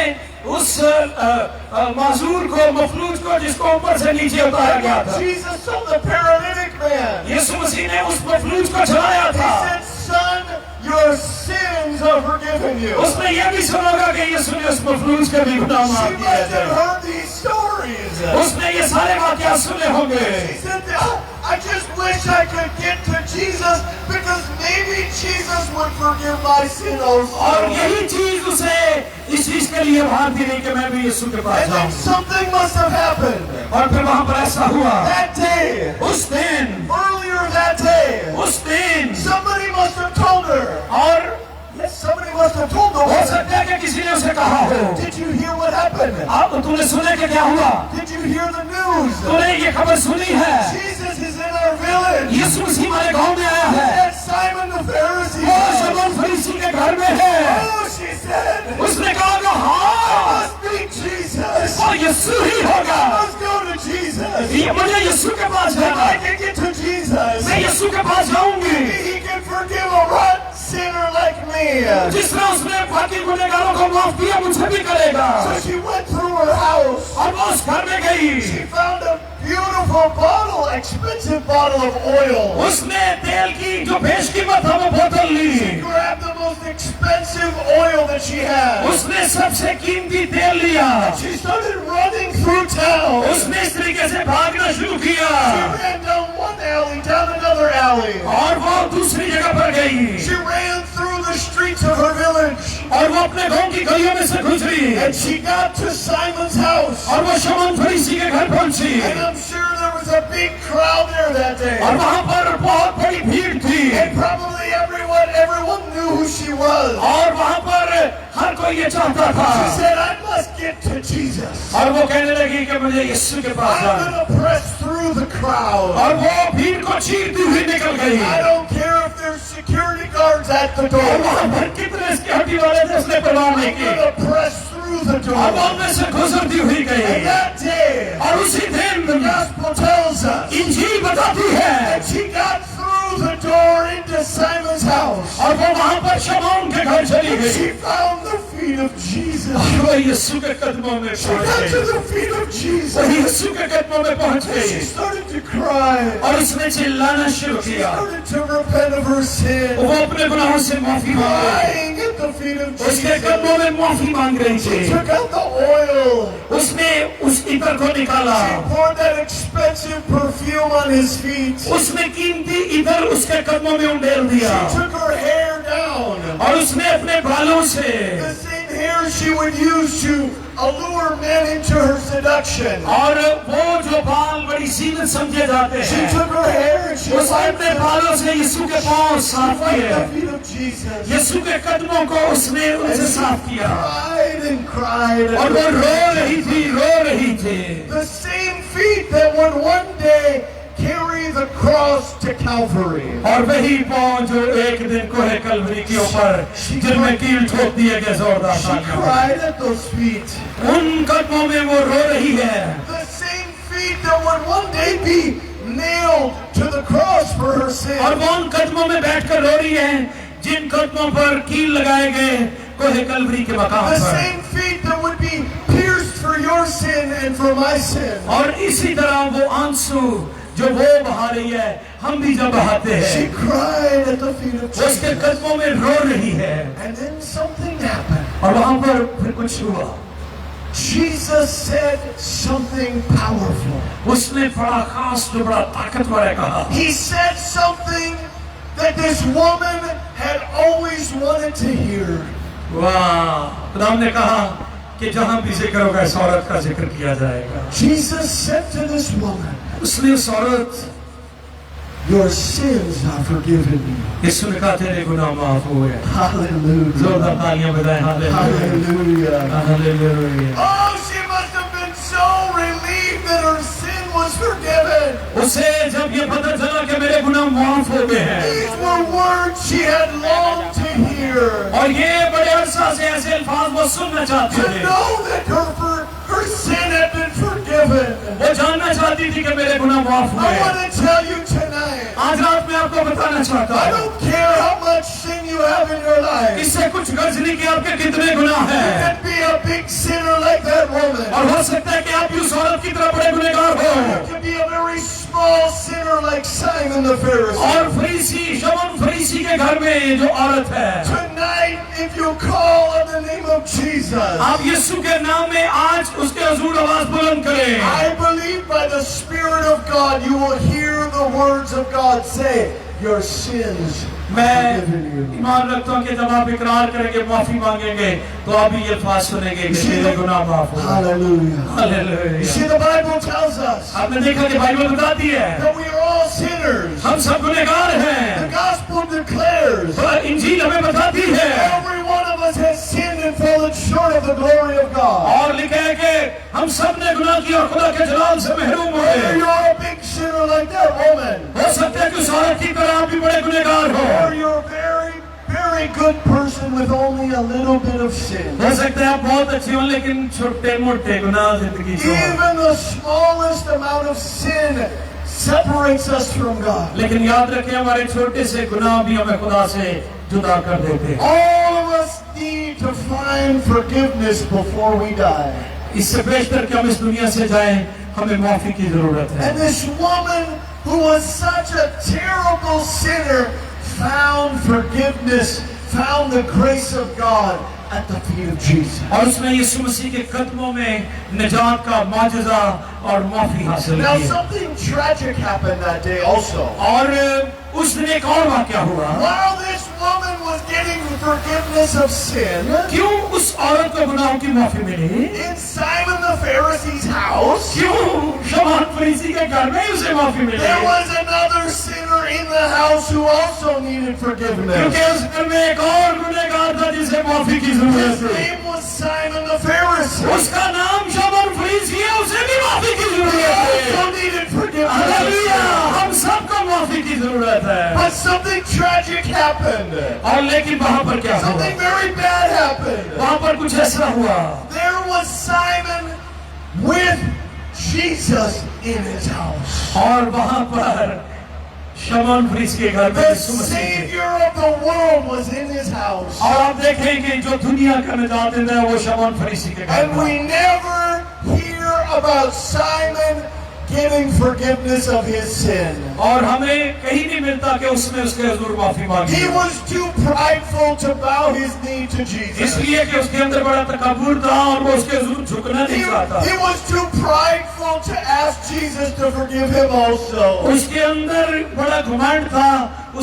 उस माजूर को, मफलूज को, जिसको ऊपर से नीचे उतारा गया था, Jesus saw the paralytic man. यीशु मसीह ने उस मफलूज को चलाया He था। said, son, your sins are forgiven you. उसने ये भी सुना होगा कि यीशु ने उस मफलूज के भी गुनाह माफ She किए must have थे। heard these stories. उसने ये सारे वाकया सुने होंगे। She said, I just wish I could get to Jesus because maybe Jesus would forgive my sin और also. यही चीज उसे इस चीज के लिए भागती रही कि मैं भी यीशु के पास And then जाऊं। something must have happened. और फिर वहां पर ऐसा हुआ, That day, उस दिन, earlier that day, उस दिन, somebody must have told her. और Somebody must have told the हो woman. सकता है कि किसी ने उसे कहा हो, Did you hear what happened? अब तूने सुने कि क्या हुआ, Did you hear the news? तूने ये खबर सुनी है, Jesus is in our village. यीशु मसीह हमारे गांव में आया है, At Simon the Pharisee. वो शमौन फरीसी के घर में है। Oh, she said. उसने कहा कि हाँ, Must be Jesus. और यीशु ही होगा। Let's go to Jesus. ये मुझे यीशु के पास जाना I है, can get to Jesus. मैं यीशु के पास जाऊंगी। Maybe he can forgive a rotten sinner like me. जिस तरह उसने बाकी गुनहगारों को माफ किया मुझे भी करेगा। So she went through her house. और वो उस घर में गई, She found a beautiful bottle, expensive bottle of oil. उसने तेल की जो बेशकीमत था वो बोतल ली, Grabbed the most expensive oil that she had. उसने सबसे कीमती तेल लिया, She started running through town. उसने इस तरीके से भागना शुरू किया She ran down one alley, down another alley. और वो दूसरी जगह पर गई She ran through the streets of her village. और वो अपने गांव की गलियों में से गुजरी And she got to Simon's house. और वो शमौन फरीसी के घर पहुंची And I'm sure there was a big crowd there that day. और वहां पर बहुत बड़ी भीड़ थी And probably everyone knew who she was. और को ये चाहता था। She said, I must get to Jesus. और वो कहने लगी कि मुझे यीशु के पास I'm जाना। going to press through the crowd. और वो भीड़ को चीरती हुई निकल गई। I don't care if there's security guards at the और door. वहाँ पर कितने सिक्योरिटी वाले थे उसने परवाह नहीं I'm की। going to press through the अब door. उनमें से गुजरती हुई And गई। that day, और उसी दिन the gospel tells us इंजील बताती है that she got through the door into Simon's house. और वो वहाँ पर शमौन के घर चली And गई। she found the feet of Jesus. और वो यीशु के कदमों में She पहुँच got to गई। the feet of वो Jesus. यीशु के कदमों में पहुँच And she गई started to cry. और उसने चिल्लाना शुरू She किया। started to repent of her sin. वो अपने गुनाहों से माफी मांग रही थी। Crying at the feet of उसके Jesus. कदमों में माफी मांग रही She थी। took out the oil. उसने उस इत्र को निकाला। She poured that expensive perfume on his feet. उसने कीमती इत्र उसके कदमों में उंडेल दिया She took her hair down. और उसने अपने बालों से The same hair she would use to allure men into her seduction. और वो जो बाल बड़ी जीनत समझे जाते She हैं took her hair and she उसने wiped अपने बालों से यीशु के पांव साफ किए। the feet of Jesus. यीशु के कदमों को उसने उनसे साफ किया Cried and cried. और वो रो रही थी। The same feet that would one day carry the cross to Calvary. और वही पांव जो एक दिन कोहे कलवरी के ऊपर जिनमें कील ठोक दिए गए जोरदार She तालियां। cried at those feet. उन कदमों में वो रो रही है। The same feet that would one day be nailed to the cross for her sin. और वो उन कदमों में बैठकर रो रही है जिन कदमों पर कील लगाए गए कोहे कलवरी के मकाम The पर। same feet that would be pierced for your sin and for my sin. और इसी तरह वो आंसू जो वो बहा रही है हम भी जब बहाते She हैं cried at the feet of वो उसके Jesus. कदमों में रो रही है। And then something happened. और वहां पर फिर कुछ हुआ। Jesus said something powerful. उसने बड़ा खास जो बड़ा ताकतवर है कहा। He said something that this woman had always wanted to hear. वाह, खुदाम ने कहा कि जहां भी जिक्र होगा इस औरत का जिक्र किया जाएगा। Jesus said to this woman, उसने उस औरत your sins are forgiven you. यीशु ने कहा तेरे गुनाह माफ हुए। Hallelujah. जोरदार तालियां बजाएं। Hallelujah Hallelujah. Hallelujah. Oh, she must have been so relieved that her sin was forgiven. उसे जब ये पता चला कि मेरे गुनाह माफ हो गए हैं These were words she had longed to hear. और ये बड़े अरसा से ऐसे अल्फाज वो सुनना चाहती To थी। know that her sin had been forgiven. वो जानना चाहती थी कि मेरे गुनाह माफ I हुए। want to tell you tonight, आज रात मैं आपको बताना चाहता I हूँ don't care how much sin you have in your life. इससे कुछ गर्ज नहीं कि आपके कितने गुनाह You हैं can be a big sinner like that woman. और हो सकता है कि आप भी उस औरत की तरह बड़े गुनहगार हो You can be a very small sinner like Simon the Pharisee. और फरीसी शमौन फरीसी के घर में जो औरत है Tonight, if you call on the name of Jesus, आप यीशु के नाम में आज उसके हजूर आवाज बुलंद करें। I believe by the Spirit of God you will hear the words of God say, your sins are मैं forgiven you. ईमान रखता हूँ कि जब आप इकरार करेंगे माफी मांगेंगे तो आप भी ये अल्फाज सुनेंगे कि तेरे गुनाह माफ हो गए। Hallelujah. You hallelujah. see, the Bible tells us आपने देखा कि बाइबल बताती है that we are all sinners. हम सब गुनहगार The हैं gospel declares पर इंजील हमें बताती है every one of us has sinned and fallen short of the glory of God. और लिखा है कि हम सब ने गुनाह किया और खुदा के जलाल से महरूम Whether हुए। you're a big sinner like that woman, हो सकता है कि उस औरत की तरह आप भी बड़े गुनहगार हो। or you're a very, very good person with only a little bit of sin. हो सकता है आप बहुत अच्छे हो लेकिन छोटे मोटे गुनाह जिंदगी से हो। Even the smallest amount of sin separates us from God. लेकिन याद रखें हमारे छोटे से गुनाह भी हमें खुदा से जुदा कर देते हैं। All of us need to find forgiveness before we die. इससे बेहतर कि हम इस दुनिया से जाएं हमें माफी की जरूरत है। And this woman who was such a terrible sinner found forgiveness, found the grace of God at the feet of Jesus. और उसने यीशु मसीह के कदमों में निजात का माजज़ा और माफी हासिल Now की। something tragic happened that day also. और उस दिन एक और वाकया हुआ। While this woman was getting forgiveness of sin, क्यों उस औरत को गुनाहों की माफी मिली? in Simon the Pharisee's house, क्यों शमौन फरीसी के घर में उसे माफी मिली? there was another sinner in the house who also needed forgiveness. क्योंकि उस घर में एक और गुनहगार था जिसे माफी की His जरूरत है। name was Simon the Pharisee. उसका नाम शमौन फरीसी है, उसे भी माफी की He जरूरत है। also needed forgiveness. हालेलुया, हम सबको माफी की जरूरत है। But something tragic happened. और लेकिन वहां पर क्या हुआ? Something very bad happened. वहां पर कुछ ऐसा हुआ, There was Simon with Jesus in his house. और वहां पर शमौन फरीसी के घर में The यीशु मसीह थे। Savior of the world was in his house. और आप देखेंगे जो दुनिया का निजात देता है वो शमौन फरीसी के घर And में। we never hear about Simon getting forgiveness of his sin. और हमें कहीं नहीं मिलता कि उसने उसके हुजूर माफी मांगी। He was too prideful to bow his knee to Jesus. इसलिए कि उसके अंदर बड़ा तकब्बुर था और वो उसके हुजूर झुकना नहीं चाहता। He was too prideful to ask Jesus to forgive him also. उसके अंदर बड़ा घमंड था,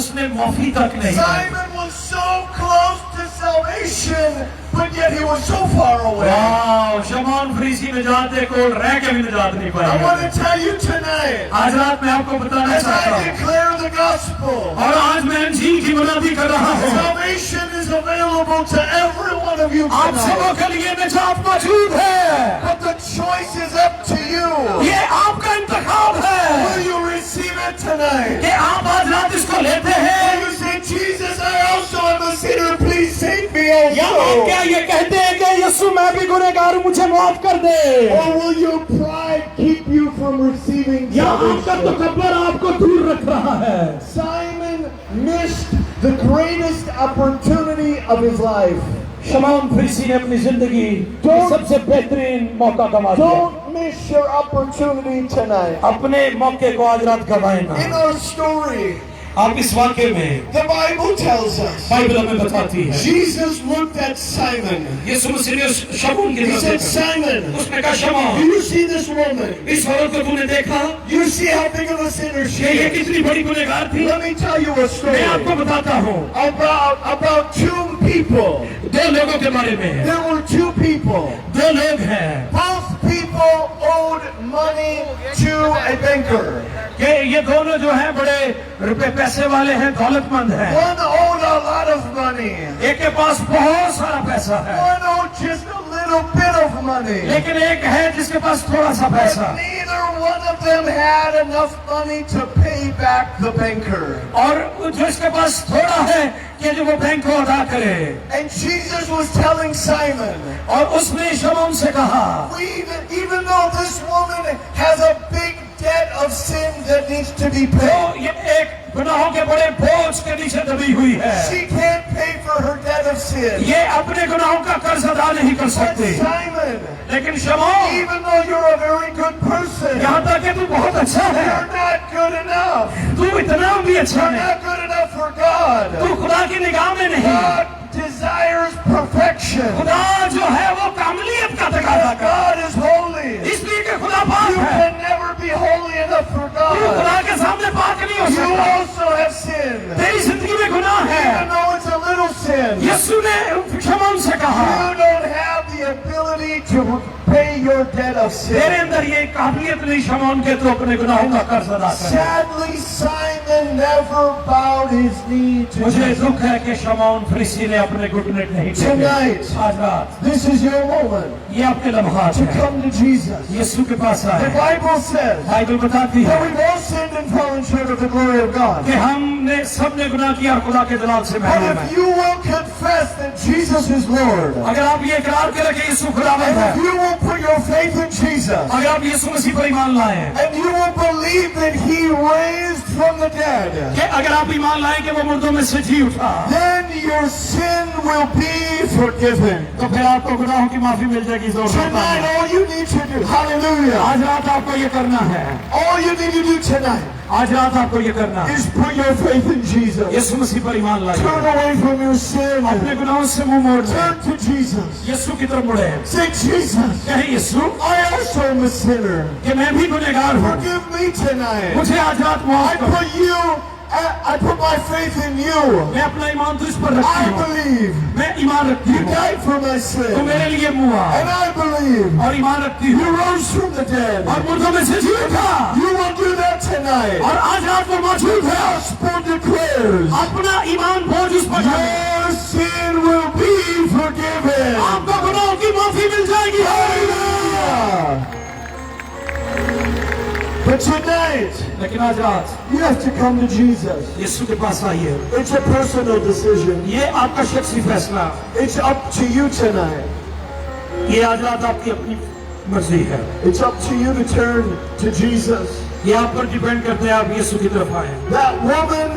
उसने माफी तक नहीं मांगी। Simon was so close to salvation, but yet he was so far away. वाह, शमौन फरीसी निजात के कोल रह के भी निजात नहीं I want पाएगा। to tell you tonight, आज रात मैं आपको बताना as चाहता I हूँ, declare the gospel, और आज मैं इंजील की मुनादी कर रहा हूँ, salvation is available to every one of you आप सबों tonight. के लिए निजात मौजूद है। But the choice is up to you. ये आपका इंतखाब है Will you receive it tonight? कि आप आज रात इसको लेते Will हैं, you say, Jesus, I also am a sinner, please save me या आप क्या also? ये कहते हैं कि यीशु मैं भी गुनहगार हूँ, मुझे माफ कर दे, Or will your pride keep you from receiving या आपका salvation? तकब्बुर आपको दूर रख रहा है? Simon missed the greatest opportunity of his life. शमौन फरीसी ने अपनी जिंदगी में सबसे बेहतरीन मौका गंवा दिया। Don't miss your opportunity tonight. अपने मौके को आज रात गंवाएं ना। In our story, आप इस वाक्य में the Bible tells us, Bible हमें बताती है, Jesus looked at Simon. यीशु मसीह ने उस शमौन की He तरफ said, देखा। Simon, उसने कहा, do शमौन, you see this woman? इस औरत को तूने देखा? You see how big of a sinner she ये is? कितनी बड़ी गुनहगार थी। Let me tell you a story मैं आपको बताता हूँ, about two people. दो लोगों के बारे में। There were two people. दो लोग हैं, Both people owed money to a banker. ये दोनों जो हैं बड़े रुपए पैसे वाले हैं, दौलतमंद हैं। One owed a lot of money. एक के पास बहुत सारा पैसा है, One owed just a little bit of money. लेकिन एक है जिसके पास थोड़ा सा पैसा। But neither one of them had enough money to pay back the banker. और जो इसके पास थोड़ा है कि जो वो बैंक को अदा करे। And Jesus was telling Simon, और उसने शमौन से कहा, even though this woman has a big debt of sin that needs to be तो paid, ये एक गुनाहों के बड़े बोझ के नीचे दबी हुई है, she can't pay for her debt of sin. ये अपने गुनाहों का कर्ज अदा नहीं कर But सकती। Simon, लेकिन शमौन, even though you're a very good person, यहाँ तक कि तू बहुत अच्छा है, you're not good enough. तू इतना भी अच्छा You're है, not good enough for God. तू खुदा की निगाह में नहीं। God desires perfection. खुदा जो है वो कामलियत का तकाजा कर, God is holy. इसलिए कि खुदा पाक You है। can never be holy enough for तू God. खुदा के सामने पाक नहीं हो You सकता, also have sin. तेरी जिंदगी में गुनाह है। Even though it's a little sin, यीशु ने शमौन से कहा, you don't have the ability to pay your debt of तेरे sin. अंदर ये काबिलियत नहीं शमौन के तो अपने गुनाहों का कर्ज अदा कर। Sadly, Simon never bowed his knee to मुझे Jesus. दुख है कि शमौन फरीसी ने अपने घुटने नहीं टेके। Tonight, आज रात this is your moment ये आपके लम्हात to है, come to Jesus. यीशु के पास The आए। Bible says बाइबल बताती है that we've all sinned and fallen short of the glory of God. कि हमने सबने गुनाह किया और खुदा के जलाल से But महरूम if है। you will confess that Jesus is Lord, अगर आप ये इकरार करें कि यीशु खुदावंद and है, if you will put your faith in Jesus, अगर आप यीशु मसीह पर ईमान लाएं, and you will believe that He raised from the dead, कि अगर आप ईमान लाएं कि वो मुर्दों में से जी उठा, then your sin will be forgiven. तो फिर आपको गुनाहों की माफी मिल जाएगी। जोर से Tonight, तालियां। all you need to do, hallelujah, आज रात आपको ये करना है, all you need to do tonight आज रात आपको ये करना है, is put your faith in Jesus. यीशु मसीह पर ईमान लाइए, Turn away from your sin. अपने गुनाहों से मुंह मोड़ लें, Turn to Jesus. यीशु की तरफ मुड़े। Say, Jesus, कहे यीशु I also am a sinner. कि मैं भी गुनहगार हूँ, Forgive me tonight. मुझे आज रात माफ करो। I put my faith in you. मैं अपना ईमान तुझ पर रखती I हूँ, believe मैं ईमान रखती you हूँ, died for my तू sin. मेरे लिए मुआ, And I believe और ईमान रखती you हूँ rose from the dead. और मुर्दों में से जी उठा, You will do that tonight. और आज रात वो मौजूद है। Gospel declares अपना ईमान बोझ उस पर डालें, your sin will be But tonight, लेकिन आज रात you have to come to Jesus. यीशु के पास आइए। It's a personal decision. ये आपका शख्सी फैसला, It's up to you tonight. ये आज रात आपकी अपनी मर्जी है। It's up to you to turn to Jesus. ये आप पर डिपेंड करते हैं, आप यीशु की तरफ आए। That woman,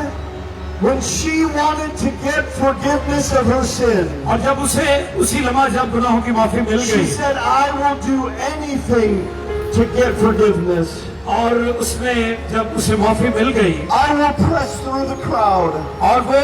when she wanted to get forgiveness of her sin, और जब उसे उसी लम्हा जब गुनाहों की माफी मिल she गई said, I will do anything to get forgiveness. और उसने जब उसे माफी मिल गई I will press through the crowd. और वो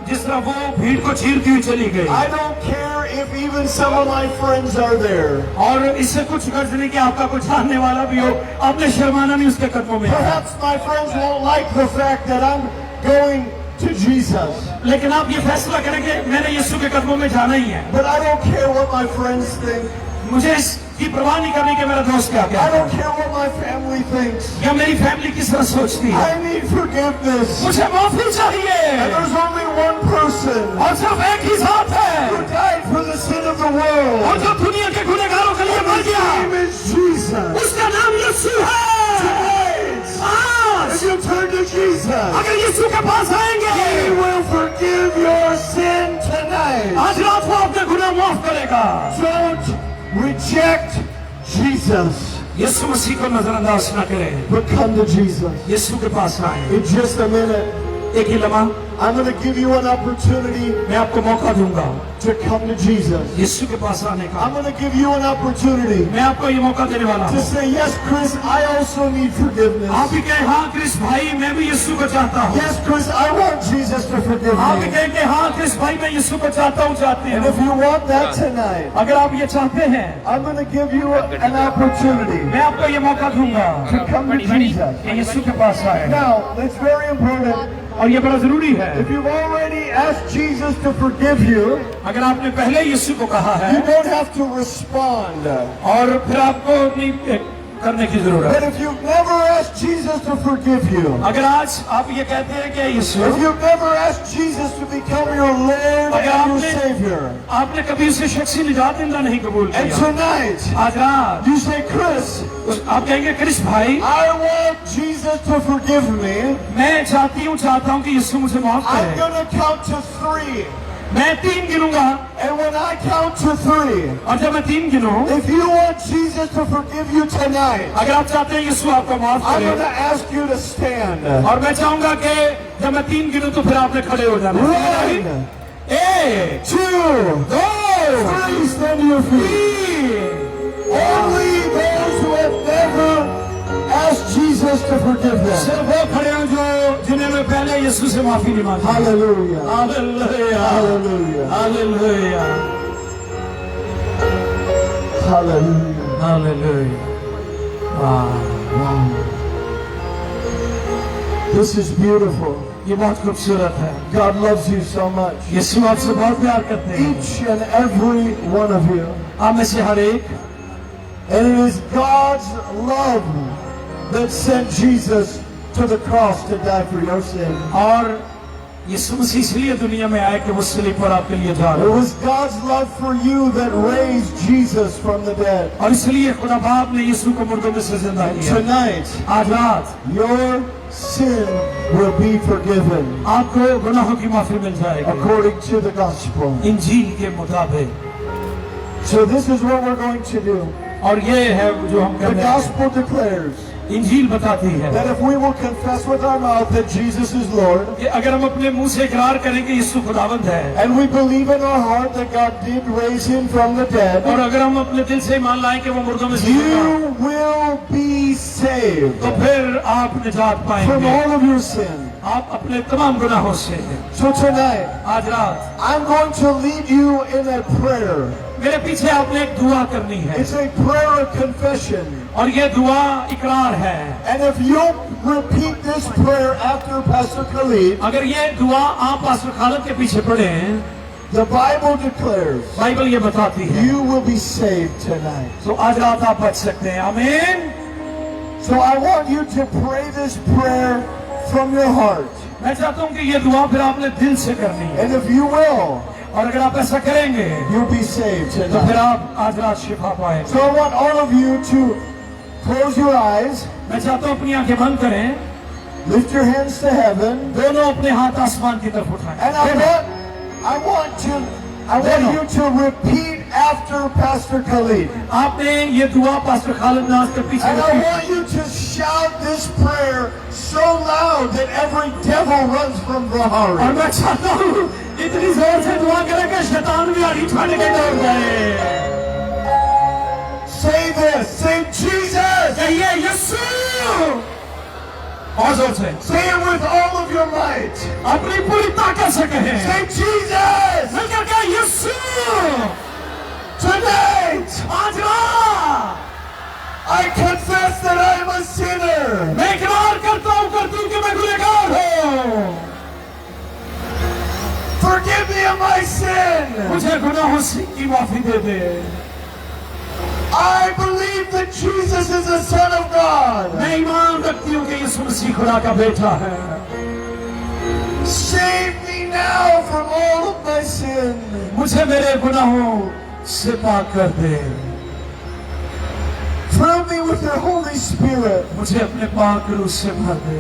जिस तरह वो भीड़ को चीरती हुई चली गई, I don't care if even some of my friends are there. और इससे कुछ गर्ज नहीं कि आपका कुछ जानने वाला भी हो, आपने शर्माना नहीं उसके कदमों में। Perhaps my friends won't like the fact that I'm going to Jesus. लेकिन आप ये फैसला करें कि मैंने यीशु के कदमों में जाना ही है। But I don't care what my friends think. मुझे इसकी परवाह नहीं करनी कि मेरा दोस्त क्या I कहता don't है care what my family thinks. या मेरी फैमिली किस तरह सोचती है। I need forgiveness. मुझे माफी चाहिए And there's only one person और सिर्फ एक ही साथ who है died for the sin of the और world. जो दुनिया के गुनहगारों के लिए मर His गया, name is Jesus. उसका नाम यीशु है। Tonight, आज if you turn to Jesus, अगर यीशु के पास आएंगे, He will forgive your sin tonight. आज रात वो अपने गुनाह माफ करेगा। Don't reject Jesus, यीशु मसीह को नजरअंदाज न करें, but come to Jesus. यीशु के पास आए। In just a minute, एक ही लम्हा I'm going to give you an opportunity मैं आपको मौका दूंगा to come to Jesus. यीशु के पास आने का। I'm going to give you an opportunity मैं आपको ये मौका देने वाला to हूँ। say, yes, Chris, I also need forgiveness. आप भी कहें हाँ क्रिस भाई मैं भी यीशु को चाहता हूँ। Yes, Chris, I want Jesus to forgive आप भी me. कहें कि हाँ क्रिस भाई मैं यीशु को चाहता हूँ, चाहती And if हूँ। you want that tonight, अगर आप ये चाहते हैं, I'm going to give you an opportunity मैं आपको ये मौका दूंगा to come to Jesus. कि यीशु के पास आए। Now, it's very important. और ये बड़ा जरूरी है, If you've already asked Jesus to forgive you, अगर आपने पहले यीशु को कहा you है don't have to respond. और फिर आपको नहीं करने की जरूरत But है। if you've never asked Jesus to forgive you, अगर आज आप ये कहते हैं कि यीशु, if you've never asked Jesus to become your Lord and your Savior, आपने कभी उसे शख्सी निजात देना नहीं कबूल and किया, tonight आज रात you say, Chris, आप कहेंगे क्रिस भाई I want Jesus to forgive me, मैं चाहता हूँ कि यीशु मुझे माफ I'm करे। going to count to 3. मैं 3 गिनूंगा And when I count to 3, और जब मैं 3 गिनूं, if you want Jesus to forgive you tonight, अगर आप चाहते हैं यीशु आपको माफ I'm going करे, to ask you to stand. और मैं चाहूंगा कि जब मैं 3 गिनूं तो फिर आपने खड़े हो जाना। 1, 1 2, 3, stand to your feet. Only those who have never asked Jesus to forgive them. सिर्फ वो खड़े हैं जो जिन्हें मैं पहले यीशु से माफी नहीं मांगी। Hallelujah. Hallelujah, Hallelujah. Hallelujah, Hallelujah. Hallelujah. Wow. This is beautiful. ये बहुत खूबसूरत है। God loves you so much. यीशु आपसे बहुत प्यार करते हैं, Each and every one of you. आप में से हर एक। And it is God's love that sent Jesus to the cross to die for your sin. और यीशु मसीह इसलिए दुनिया में आए कि वो सलीब पर आपके लिए जा It रहे was God's love for you that raised Jesus from the dead. और इसलिए खुदा बाप ने यीशु को मुर्दों में से जिंदा किया। Tonight, आज रात your sin will be forgiven आपको गुनाहों की माफी मिल जाएगी according to the gospel. इंजील के मुताबिक। So this is what we're going to do. और ये है जो हम The कर रहे हैं। gospel declares इंजील बताती है that if we will confess with our mouth that Jesus is Lord, कि अगर हम अपने मुंह से इकरार करें कि यीशु खुदावंद है, and we believe in our heart that God did raise him from the और dead, अगर हम अपने दिल से ईमान लाएं कि वो मुर्दों में से जिंदा, you will be saved तो फिर आप निजात from पाएंगे all of your sin. आप अपने तमाम गुनाहों से। So tonight, आज रात I'm going to lead you in a prayer. मेरे पीछे आपने एक दुआ करनी है It's a prayer of confession. और ये दुआ इकरार है। And if you repeat this prayer after Pastor Khalid, अगर ये दुआ आप पास्टर खालिद के पीछे पढ़े, the Bible declares बाइबल ये बताती है, you will be saved tonight. तो आज रात आप बच सकते हैं। आमीन। So I want you to pray this prayer from your heart. मैं चाहता हूँ कि ये दुआ फिर आपने दिल से करनी है, And if you will, और अगर आप ऐसा करेंगे you'll be saved तो फिर tonight. आप आज रात शिफा पाएंगे। So I want all of you to Close your eyes. मैं चाहता हूं अपनी आंखें बंद करें, Lift your hands to heaven. दोनों अपने हाथ आसमान की तरफ उठाएं। And I want you to repeat after Pastor Khalid. आपने ये दुआ पास्टर खालिद नाज के पीछे And I रखी। want you to shout this prayer so loud that every devil runs from the और heart. मैं चाहता हूँ इतनी जोर से दुआ करें कि शैतान भी आड़ी छाड़ के दौड़ जाए। Say this. Say Jesus. कहिए यीशु, और जोर से Say it with all of your might. अपनी पूरी ताकत से कहें। Say Jesus. मिलकर कहें यीशु, Tonight, आज रात I confess that I am a sinner. मैं इकरार करता हूँ कि मैं गुनहगार हूँ। Forgive me of my sin. मुझे गुनाहों की माफी दे दे। I believe that Jesus is the Son of God. मैं ईमान रखती हूँ कि यीशु मसीह खुदा का बेटा है। Save me now from all of my sin. मुझे मेरे गुनाहों से पाक कर दे। Fill me with your Holy Spirit. मुझे अपने पाक रूह से भर दे।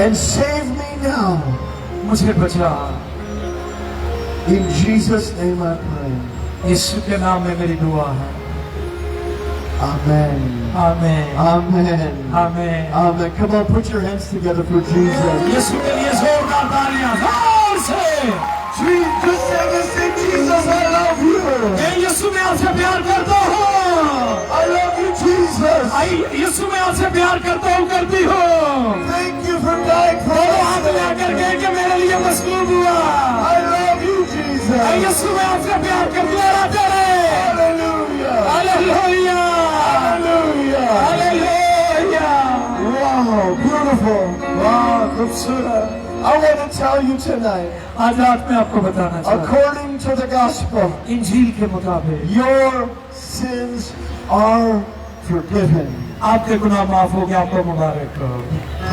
And save me now. मुझे बचा। In Jesus' name I pray. यीशु के नाम में मेरी दुआ है। Amen. आमीन। Amen. आमीन। Amen. Come on, put your hands together for Jesus. यीशु के लिए जोरदार तालियां, जोर से। Just say this, say Jesus, I love you. मैं यीशु में आपसे प्यार करता हूँ। I love you, Jesus. यीशु में आपसे प्यार करता हूँ, करती हूँ। Thank you for dying for दोनों हाथ us. मिलाकर कह के मेरे लिए मसलूब हुआ। I love you, Jesus. यीशु में आपसे प्यार करते रहते हैं। Hallelujah. Hallelujah, Hallelujah. Hallelujah. Wow, beautiful. वाह, खूबसूरत। I want to tell you tonight, आज रात में आपको बताना चाहता हूँ, according to the gospel, इंजील के मुताबिक your sins are forgiven. आपके गुनाह माफ हो गए। आपको मुबारक हो।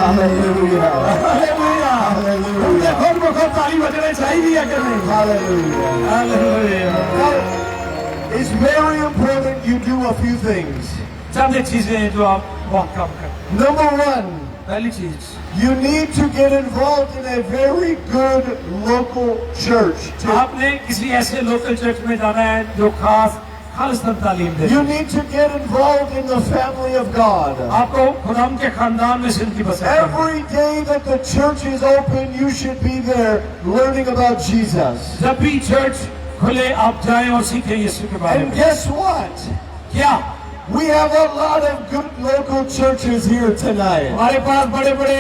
Hallelujah. हालेलुया। Hallelujah. खुद ब खुद ताली बजने चाहिए कि नहीं? Hallelujah. Hallelujah. Now, it's very important you do a few things. चंद चीजें हैं जो आप बहुत कम करते Number one, हैं। पहली चीज, you need to get involved in a very good local church. आपने किसी ऐसे लोकल चर्च में जाना है जो खालिस्तान तालीम दे। You need to get involved in the family of God. आपको खुदाम के खानदान में जिंदगी बसर करनी है। Every day that the church is open, you should be there learning about Jesus. जब भी चर्च खुले आप जाएं और सीखें यीशु के बारे And में। guess what? क्या We have a lot of good local churches here tonight. हमारे पास बड़े बड़े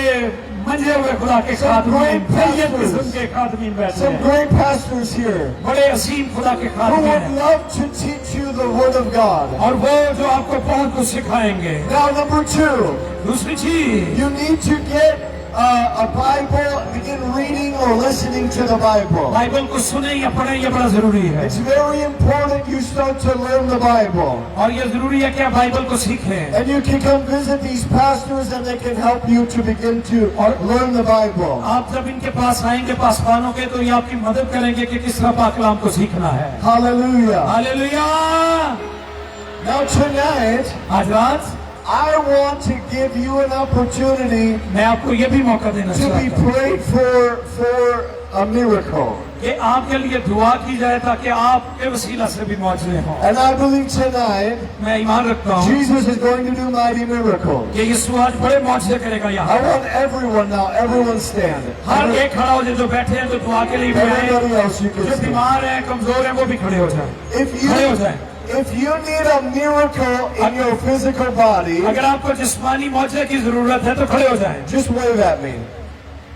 मंजे हुए खुदा के खादमीन, तैयब किस्म के खादमीन बैठे Some हैं। great pastors here बड़े असीम खुदा के who खादमीन would हैं love to teach you the Word of God. और वो जो आपको बहुत कुछ सिखाएंगे। Now, number two, दूसरी चीज, you need to get a Bible, begin reading or listening to the Bible. Bible को सुने या पढ़े, ये बड़ा जरूरी है। It's very important you start to learn the Bible. और ये जरूरी है कि आप बाइबल को सीखें। And you can come visit these pastors and they can help you to begin to learn the Bible. आप जब इनके पास आएंगे पासवानों के, तो ये आपकी मदद करेंगे कि किस तरह पाक कलाम को सीखना है। Hallelujah. हालेलुया। Now tonight, आज रात I want to give you an opportunity मैं आपको ये भी मौका देना to be चाहता हूँ prayed for a miracle. कि आपके लिए दुआ की जाए ताकि आपके वसीला से भी मौजूद हो। And I believe tonight, मैं ईमान रखता हूँ Jesus is going to do mighty miracles. कि यीशु आज बड़े मौजूद करेगा I यहाँ। want everyone now, everyone stand. हर एक खड़ा हो जाए, जो बैठे हैं, जो दुआ के लिए भी आए, Everybody else you can जो stand. बीमार हैं, कमजोर हैं, वो भी खड़े हो जाए। खड़े हो जाए। If you need a miracle in your physical body, अगर आपको जिस्मानी मौजे की जरूरत है तो खड़े हो जाएं। just wave at me.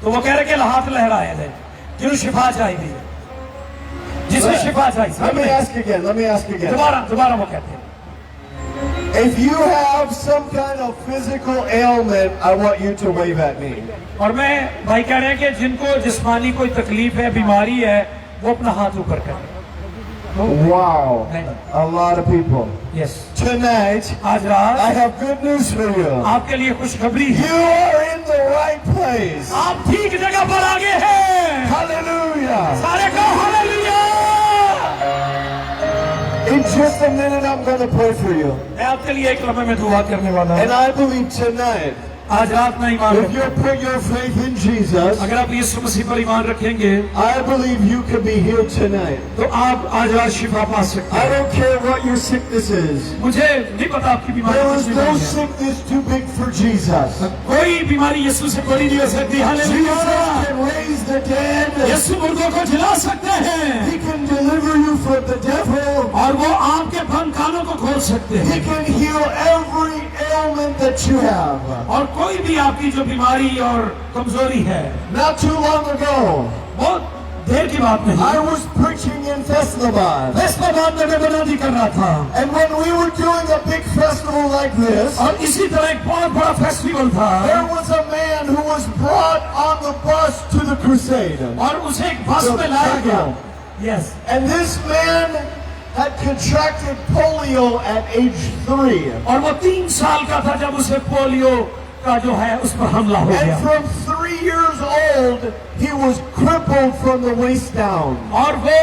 तो वो कह रहे कि हाथ लहराए थे, जिन्हें शिफा चाहिए, जिसे शिफा चाहिए। Let me ask again. Let me ask again. दोबारा वो कहते हैं, If you have some kind of physical ailment, I want you to wave at me. और मैं भाई कह रहे हैं कि जिनको जिस्मानी कोई तकलीफ है, बीमारी है, वो अपना हाथ ऊपर करें। Wow. A lot of people. Yes, Tonight, आज रात I have good news for you. आपके लिए खुशखबरी है। You are in the right place. आप ठीक जगह पर आगे हैं। Hallelujah. सारे कहो hallelujah. In just a minute, I'm going to pray for you. मैं आपके लिए एक लम्हे में दुआ करने वाला And हूँ। I believe tonight, आज रात में ईमान if रखें। you put your faith in Jesus, अगर आप यीशु मसीह पर ईमान रखेंगे I believe you can be healed tonight. तो आप आज रात शिफा पा सकते I हैं। don't care what your sickness is. मुझे नहीं पता आपकी बीमारी There किस is बीमारी no है। sickness too big for Jesus. कोई बीमारी यीशु से बड़ी नहीं हो सकती। Jesus hallelujah. can raise the dead. यीशु मुर्दों को जिला सकते हैं He can deliver you from the devil. और वो आपके बंद कानों को खोल सकते He हैं can heal every ailment that you have. और कोई भी आपकी जो बीमारी और कमजोरी है, Not too long ago, बहुत देर की बात नहीं, I was preaching in Faisalabad. Faisalabad में मैं बयान कर रहा था And when we were doing a big festival like this, और इसी तरह एक बहुत बड़ा फेस्टिवल था there was a man who was brought on the bus to the crusade. और उसे एक बस में लाया गया। Yes, And this man had contracted polio at age 3. और वो 3 साल का था जब उसे पोलियो का जो है उस पर हमला हो And गया from 3 years old, he was crippled from the waist down. और वो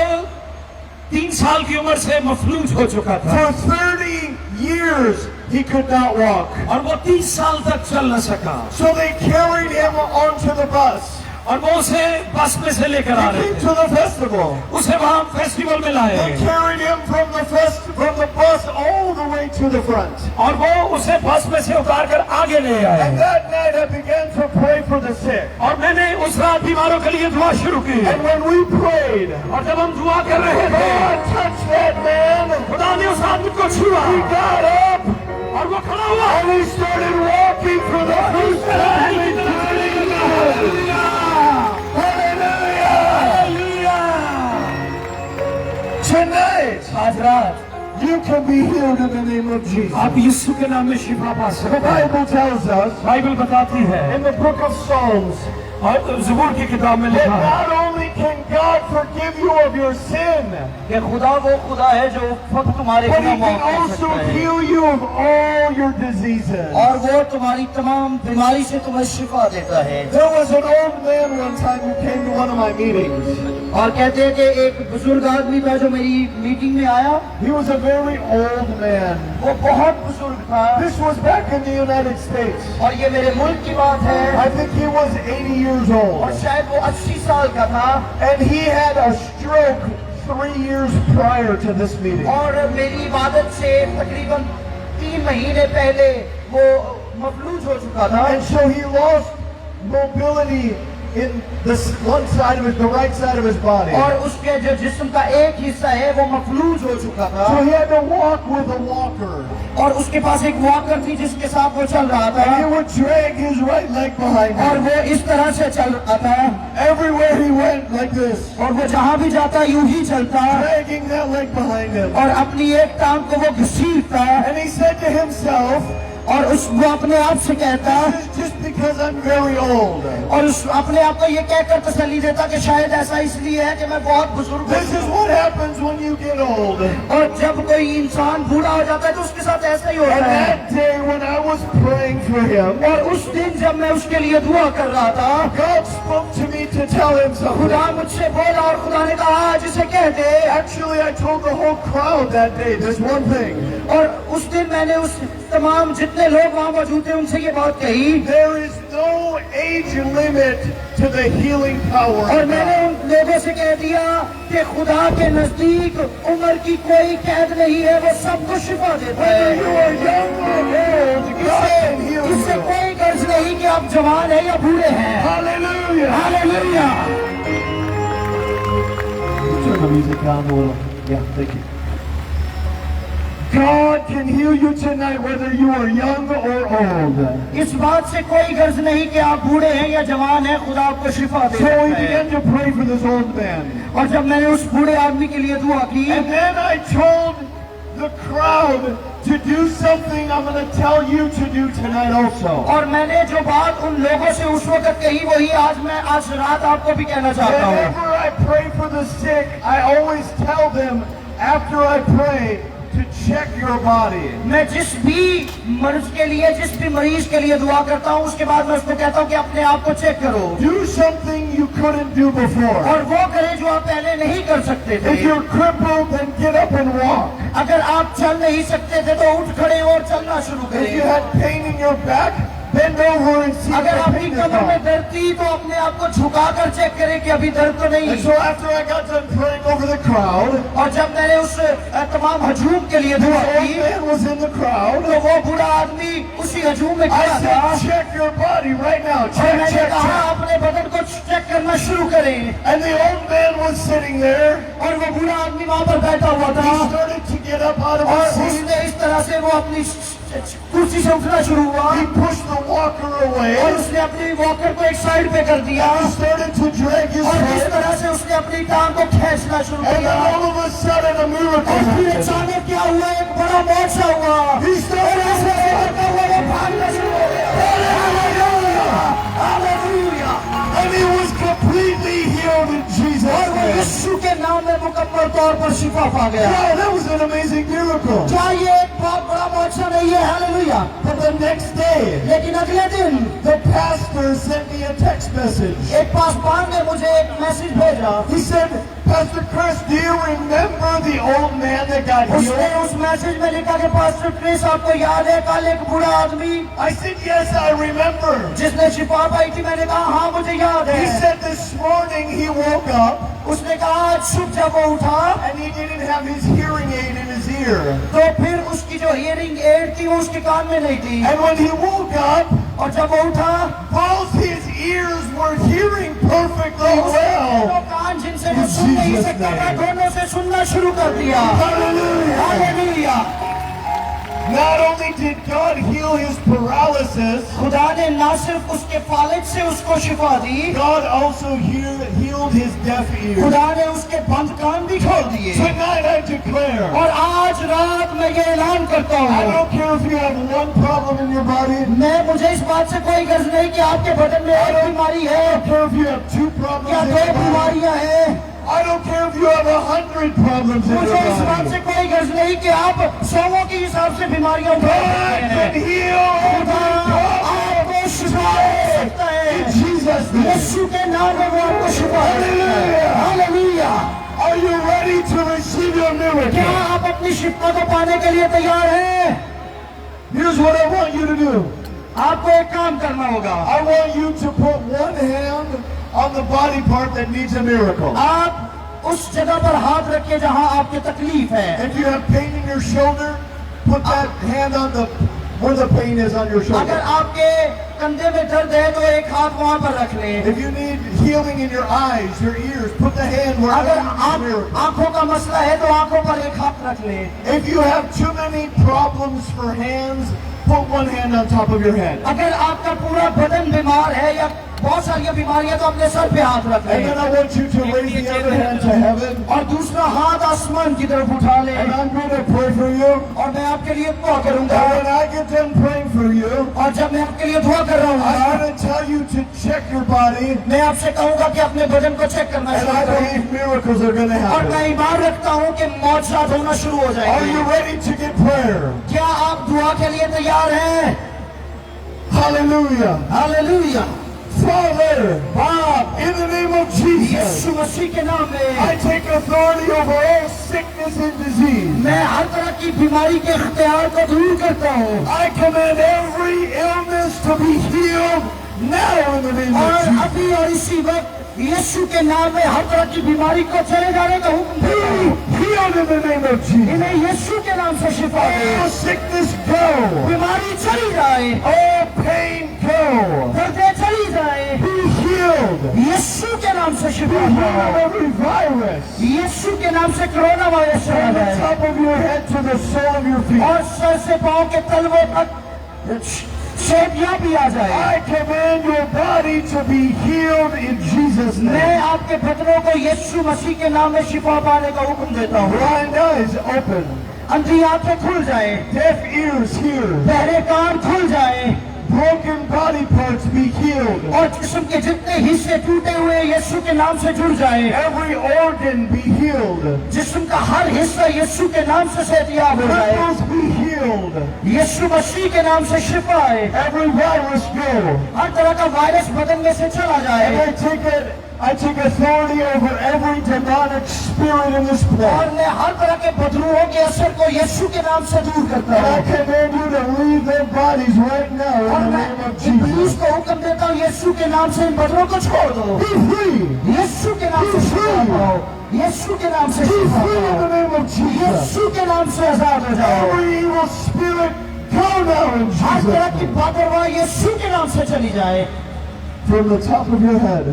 3 साल की उम्र से मफलूज हो चुका था For 30 years, he could not walk. और वो 30 साल तक चल न सका So they carried him onto the bus. और वो उसे बस में से लेकर आ He रहे came थे, to the festival. उसे वहां फेस्टिवल में लाए They carried him from the bus all the way to the front. और वो उसे बस में से उतार कर आगे ले आए And that night I began to pray for the sick. और मैंने उस रात बीमारों के लिए दुआ शुरू की And when we prayed, और जब हम दुआ कर रहे थे God touched that man. खुदा ने उस आदमी को छुआ He got up और वो खड़ा हुआ and he started walking for the first time in 30 years. Hallelujah! Tonight, आज रात you can be healed in the name of Jesus. आप यीशु के नाम में शिफा पा The सकते हैं। Bible tells us बाइबल बताती है in the book of Psalms और ज़बूर की किताब में that लिखा है not only can God forgive you of your sin, कि खुदा वो खुदा है जो फक्त तुम्हारे but He गुनाह can माफ कर also सकता है heal you of all your diseases. और वो तुम्हारी तमाम बीमारी से तुम्हें शिफा देता है। There was an old man one time who came to one of my meetings. और कहते हैं कि एक बुजुर्ग आदमी था जो मेरी मीटिंग में आया। He was a very old man. वो बहुत बुजुर्ग था This was back in the United States. और ये मेरे मुल्क की बात है I think he was 80 years और old. शायद वो 80 साल का था And he had a stroke 3 years prior to this meeting. और मेरी इबादत से तकरीबन 3 महीने पहले वो मफलूज हो चुका था। And so he lost mobility in the right side of his body. और उसके जो जिस्म का एक हिस्सा है वो मफलूज हो चुका था So he had to walk with a walker. और उसके पास एक वॉकर थी जिसके साथ वो चल रहा था And he would drag his right leg behind और him. वो इस तरह से चल रहा था Everywhere he went like this, और वो जहाँ भी जाता यूं ही चलता dragging that leg behind him. और अपनी एक टांग को वो घसीटता And he said to himself, और वो अपने आप से कहता "This is just because I'm very old. और अपने आप को ये कहकर तसल्ली देता कि शायद ऐसा इसलिए है कि मैं बहुत बुजुर्ग This is हूँ। what happens when you get old." और जब कोई इंसान बूढ़ा हो जाता है तो उसके साथ ऐसा ही होता And है। that day when I was praying for him, और उस दिन जब मैं उसके लिए दुआ कर रहा था God spoke to me to tell him something. खुदा मुझसे बोला और खुदा ने कहा आज इसे कह दे। Actually, I told the whole crowd that day this one thing. और उस दिन मैंने उस तमाम जितने लोग वहाँ मौजूद थे उनसे ये बात कही There is no age limit to the healing power और of मैंने God. उन लोगों से कह दिया कि खुदा के नजदीक उम्र की कोई कैद नहीं है, वो सबको शिफा देता Whether है। you are young or old, God can heal इससे you. कोई गर्ज नहीं कि आप जवान हैं या बूढ़े हैं। Hallelujah. Hallelujah. Turn the music down a little. Yeah, thank you. God can heal you tonight whether you are young or old. इस बात से कोई गर्ज नहीं कि आप बूढ़े हैं या जवान हैं, खुदा आपको शिफा दे So we सकता है। began to pray for this old man. और जब मैंने उस बूढ़े आदमी के लिए दुआ की And then I told the crowd to do something I'm going to tell you to do tonight also. और मैंने जो बात उन लोगों से उस वक्त कही वही आज रात आपको भी कहना चाहता हूँ। Whenever I pray for the sick, I always tell them after I pray to check your body. मैं जिस भी मर्ज के लिए जिस भी मरीज के लिए दुआ करता हूँ उसके बाद मैं उसको कहता हूँ कि अपने आप को चेक करो Do something you couldn't do before. और वो करे जो आप पहले नहीं कर सकते If थे। you're crippled, then get up and walk. अगर आप चल नहीं सकते थे तो उठ खड़े और चलना शुरू If you करें। had pain in your back, bend over and see if अगर the आपकी pain is कमर में gone. दर्द थी तो अपने आप को झुकाकर चेक करें कि अभी दर्द तो नहीं। And so after I got done praying over the crowd, और जब मैंने उस तमाम हजूम के लिए the दुआ old की man was in the crowd. तो वो बूढ़ा आदमी उसी हजूम में I खड़ा था said, check your body right now. और Check, मैंने check, कहा check. अपने बदन को चेक करना शुरू करें। And the old man was sitting there. और वो बूढ़ा आदमी वहां पर बैठा हुआ He था started to get up out of और his seat. उसने इस तरह से वो अपनी कुर्सी से उठना शुरू हुआ He pushed the walker away. और उसने अपनी वॉकर को एक साइड पे कर दिया He started to drag his और इस foot. तरह से उसने अपनी टांग को खींचना शुरू And किया। then all of a sudden a miracle और फिर happened. अचानक क्या हुआ, एक बड़ा मोर्चा हुआ। He started और ऐसे करता हुआ वो भागना शुरू हो गया। Hallelujah. and he was completely healed in Jesus' और वो name. यीशु के नाम में मुकम्मल तौर पर शिफा पा गया। Wow, that was an amazing miracle. क्या ये एक बहुत बड़ा मोर्चा नहीं है? Hallelujah. But the next day, लेकिन अगले दिन the pastor sent me a text message. एक पासवान ने मुझे एक मैसेज भेजा। He said, Pastor Chris, do you remember the old man that got उसने healed? उस मैसेज में लिखा कि पास्टर क्रिस, आपको याद है कल एक बूढ़ा आदमी I said, yes, I remember. जिसने शिफा पाई थी? मैंने कहा हाँ मुझे याद He है। said this morning he woke up उसने कहा आज सुबह जब वो उठा and he didn't have his hearing aid in his ear. तो फिर उसकी जो हियरिंग एड थी वो उसके कान में नहीं थी। And when he woke up, और जब वो उठा both his ears were hearing perfectly तो उसके well. दोनों कान जिनसे वो सुन नहीं Jesus' सकता था name. दोनों से सुनना शुरू कर दिया। Hallelujah. Hallelujah. Not only did God heal his paralysis, खुदा ने ना सिर्फ उसके फालिज से उसको शिफा दी, God also healed his deaf ears. खुदा ने उसके बंद कान भी खोल दिए। Tonight I declare, और आज रात मैं ये ऐलान करता I हूँ, don't care if you have one problem in your body, मुझे इस बात से कोई गर्ज नहीं कि आपके बदन में एक बीमारी I है don't care if you have two problems या in दो your body, बीमारियां हैं। I don't care if you have 100 problems in your मुझे इस बात body. से कोई गर्ज नहीं कि आप सौों के हिसाब से बीमारियां उठा God सकते can हैं। heal खुदा आपको शिफा दे सकता है। in Jesus' name. यीशु के नाम में वो आपको शिफा दे सकता है। Hallelujah. Are you ready to receive your क्या miracle? आप अपनी शिफा को पाने के लिए तैयार हैं? Here's what I want you to do. आपको एक काम करना होगा। I want you to put one hand on the body part that needs a miracle. आप उस जगह पर हाथ रखिए जहां आपकी तकलीफ है। If you have pain in your shoulder, put that hand on the where the pain is on your अगर shoulder. आपके कंधे में दर्द है तो एक हाथ वहां पर रख लें। If you need healing in your eyes, your ears, put the hand where अगर you need a miracle. आंखों का मसला है तो आंखों पर एक हाथ रख लें। If you have too many problems for hands, put one hand on top of your head. अगर आपका पूरा बदन बीमार है या बहुत सारी बीमारियां तो अपने सर पे हाथ रख And then लें I want you to raise the other hand to heaven. और दूसरा हाथ आसमान की तरफ उठा लें And I'm going to pray for you. और मैं आपके लिए दुआ करूंगा। And when I get done praying for you, और जब मैं आपके लिए दुआ कर रहा हूँ I'm going to tell you to check your body. मैं आपसे कहूंगा कि अपने बदन को चेक करना And शुरू I करें believe miracles are going to और happen. मैं ईमान रखता हूँ कि मौजूद होना शुरू हो Are you जाएगी। ready to get prayer? क्या आप दुआ के लिए तैयार हैं? Hallelujah. Hallelujah. Father, Bob, in the name of Jesus, यीशु मसीह के नाम में I take authority over all sickness and disease. मैं हर तरह की बीमारी के इख्तियार को दूर करता हूँ I command every illness to be healed now in the name of और Jesus. अभी और इसी वक्त यीशु के नाम में हर तरह की बीमारी को चले जाने का हुक्म देता हूँ। Healed in the name of Jesus. इन्हें यीशु के नाम से शिफा दे। All sickness go. बीमारी चली जाए, All pain go. दर्दें चली जाए, Be healed. यीशु के नाम से Be Shifa healed they. of every virus. यीशु के नाम से कोरोना वायरस चला From the जाए top of your head to the sole of your feet. और सर से पांव के तलवों तक सेबियां भी आ जाए। I command your body to be healed in Jesus' मैं name. आपके बदनों को यीशु मसीह के नाम में शिफा पाने का हुक्म देता हूँ। Blind eyes open. अंधी आंखें खुल जाए, Deaf ears hear. बहरे कान खुल जाए Broken body parts be healed. और जिस्म के जितने हिस्से टूटे हुए यीशु के नाम से जुड़ जाए। Every organ be healed. जिस्म का हर हिस्सा यीशु के नाम से सेहतियाब हो जाए। Cripples be healed. यीशु मसीह के नाम से शिफा आए। Every virus go. हर तरह का वायरस बदन में से चला And जाए I take I take authority over every demonic spirit in this और place. मैं हर तरह के बदरूहों के असर को यीशु के नाम से दूर करता And I हूँ command you to leave their bodies right now और in the मैं name of इब्लीस Jesus. को हुक्म देता हूँ यीशु के नाम से इन बदरों को छोड़ दो Be free. यीशु के नाम से शिफा पाओ यीशु के नाम से Be शिफा free in पाओ the name of Jesus. यीशु के नाम से आजाद हो जाओ Every evil spirit, go now in हर तरह की Jesus' name. बादरवाह यीशु के नाम से चली जाए From the top of your head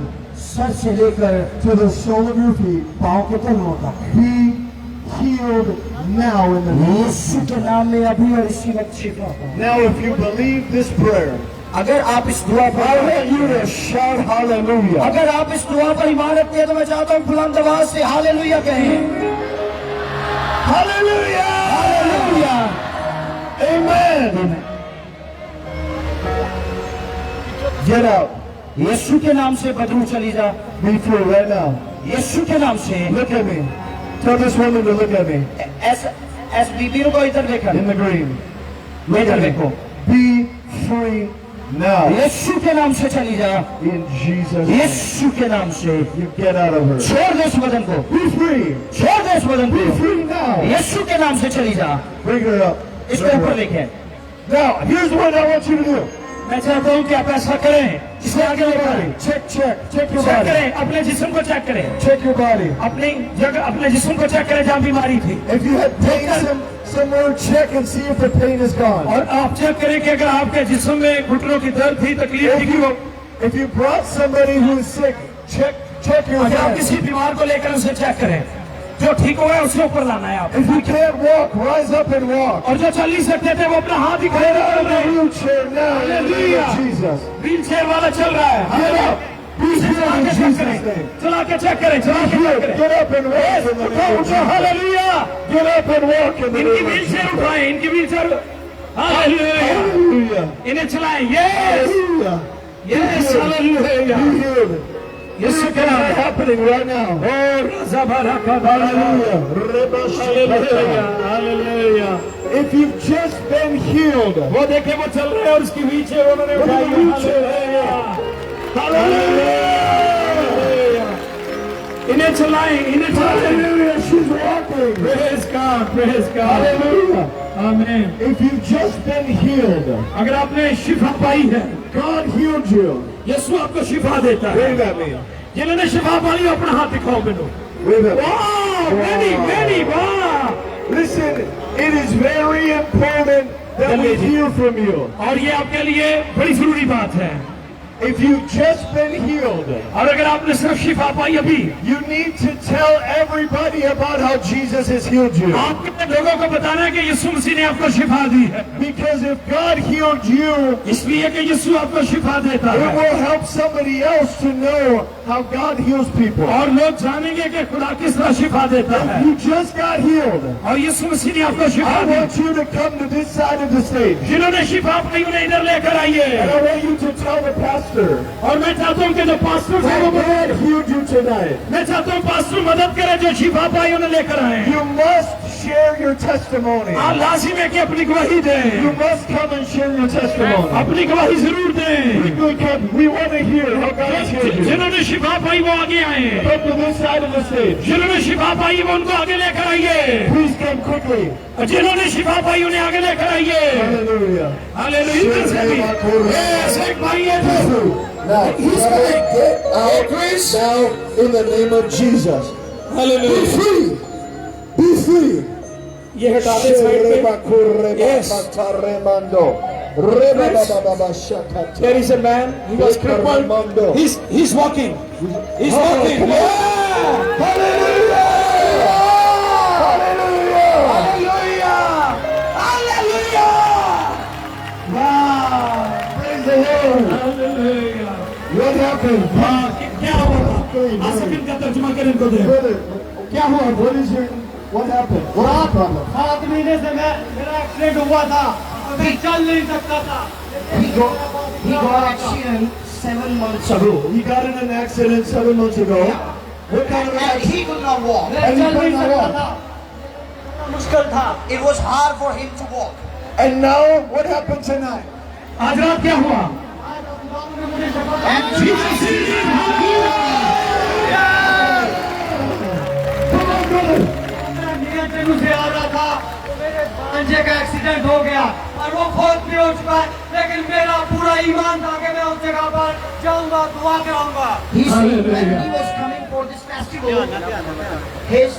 sir से लेकर to the sole of your feet, पाँव के तलवों तक be healed now in the name of यीशु के नाम में अभी और इसी वक्त शिफा पाओ Now, if you believe this prayer, अगर आप इस दुआ I पर want you to shout hallelujah. अगर आप इस दुआ पर ईमान रखते हैं तो मैं चाहता हूँ बुलंद आवाज से हालेलुया कहें Hallelujah! Hallelujah Amen. Get out. यीशु के नाम से बदरू चली जा Be free right now. यीशु के नाम से Look at me. Tell this woman to look at me. एस बीबी को इधर देखा In the green. इधर देखो Be free now. यीशु के नाम से चली जा In Jesus' name. यीशु के नाम से You get out of her. छोड़ दे इस बदन को Be free. छोड़ दे इस बदन Be को free now. यीशु के नाम से चली जा Bring her up. इसको Bring her ऊपर up. लेके Now, here's what I want you to do. मैं चाहता हूँ कि आप ऐसा करें इसे आगे ले बढ़ें Check your चेक body. करें अपने जिस्म को चेक करें Check your body. अपनी जगह अपने जिस्म को चेक करें जहाँ बीमारी थी If you had pain somewhere, check and see if the pain is gone. और आप चेक करें कि अगर आपके जिस्म में घुटनों की दर्द थी तकलीफ If थी if you brought somebody who is sick, check your अगर आप head. किसी बीमार को लेकर उसे चेक करें जो ठीक हुआ है उसके ऊपर लाना है आप If you can't walk, rise up and walk. और जो चल नहीं सकते थे वो अपना हाथ ही खड़े Get out कर of the रहे हैं wheelchair now in the name of Jesus. Wheel chair वाला चल रहा है Get up. Be healed in Jesus' name. चला के चेक करें चला के चेक करें Get up and walk in the name of Jesus. Hallelujah Get up and walk in the इनकी name of wheel Jesus. Chair उठाएं इनकी व्हील चेयर हालेलुया Hallelujah. इन्हें चलाएं yes Hallelujah. Yes hallelujah Be healed. Yes This is happening right now. Hallelujah. Hallelujah If you've just been healed, वो देखे वो चल रहे हैं और उसकी व्हील चेयर उन्होंने उठाई है हालेलुया इन्हें चलाएं hallelujah, she's walking. Praise God praise God Hallelujah. आमीन If you've just been healed, अगर आपने शिफा पाई है God healed you. यीशु आपको शिफा देता है Wave at me. जिन्होंने शिफा पाई हो, अपना हाथ दिखाओ मैंने Wave at me. वाह वेरी वेरी वाह Listen, it is very important that we hear from you. और ये आपके लिए बड़ी जरूरी बात है If you've just been healed, और अगर आपने सिर्फ शिफा पाई अभी you need to tell everybody about how Jesus has healed you. आपके लोगों को बताना है कि यीशु मसीह ने आपको शिफा दी है Because if God healed you, इसलिए कि यीशु आपको शिफा देता it है will help somebody else to know how God heals people. और लोग जानेंगे कि खुदा किस तरह शिफा देता है You just got healed. और यीशु मसीह ने आपको शिफा I the want you to come to this side of the stage. जिन्होंने शिफा पाई उन्हें इधर लेकर आइए And I want you to tell the pastor और मैं चाहता हूँ कि जो पास्टर थे that वो God healed you tonight. मैं चाहता हूँ पास्टर मदद करे जो शिफा पाई उन्हें लेकर आए You must share your testimony. आप लाजिम है कि अपनी गवाही दें You must come and share your testimony. अपनी गवाही जरूर दें Quickly come. We want to hear how God has healed you. जिन्होंने शिफा पाई वो आगे आए Come to this side of the stage. जिन्होंने शिफा पाई वो उनको आगे लेकर आइए Please come quickly. और जिन्होंने शिफा पाई उन्हें आगे लेकर आइए Hallelujah. हालेलुया इधर से भी यस एक भाई है Now, get out now in the name of Jesus. Be hallelujah free. Be free. ये हटा दे साइड पे Yes. There is a man, he was crippled. He's walking. He's walking. Yeah! Hallelujah! Hallelujah! Wow! Praise the Lord. Hallelujah! What happened? क्या हुआ? आसकिन का तर्जुमा करें इनको दे। Brother, क्या हुआ? What happened? What happened? 7 महीने से मेरा एक्सीडेंट हुआ था मैं चल नहीं सकता था He got accident 7 months ago. He got in an accident 7 months ago. What kind of And accident? he could not walk. मैं And he चल could नहीं not सकता walk. था मुश्किल था It was hard for him to walk. And now, what happened tonight? आज रात क्या हुआ? आज बाबू ने मुझे शपथ And Jesus is अंजे का एक्सीडेंट हो गया और वो फौत भी हो चुका है, लेकिन मेरा पूरा ईमान था कि मैं उस जगह पर जाऊंगा, दुआ कराऊंगा। He said when he was coming for this festival, his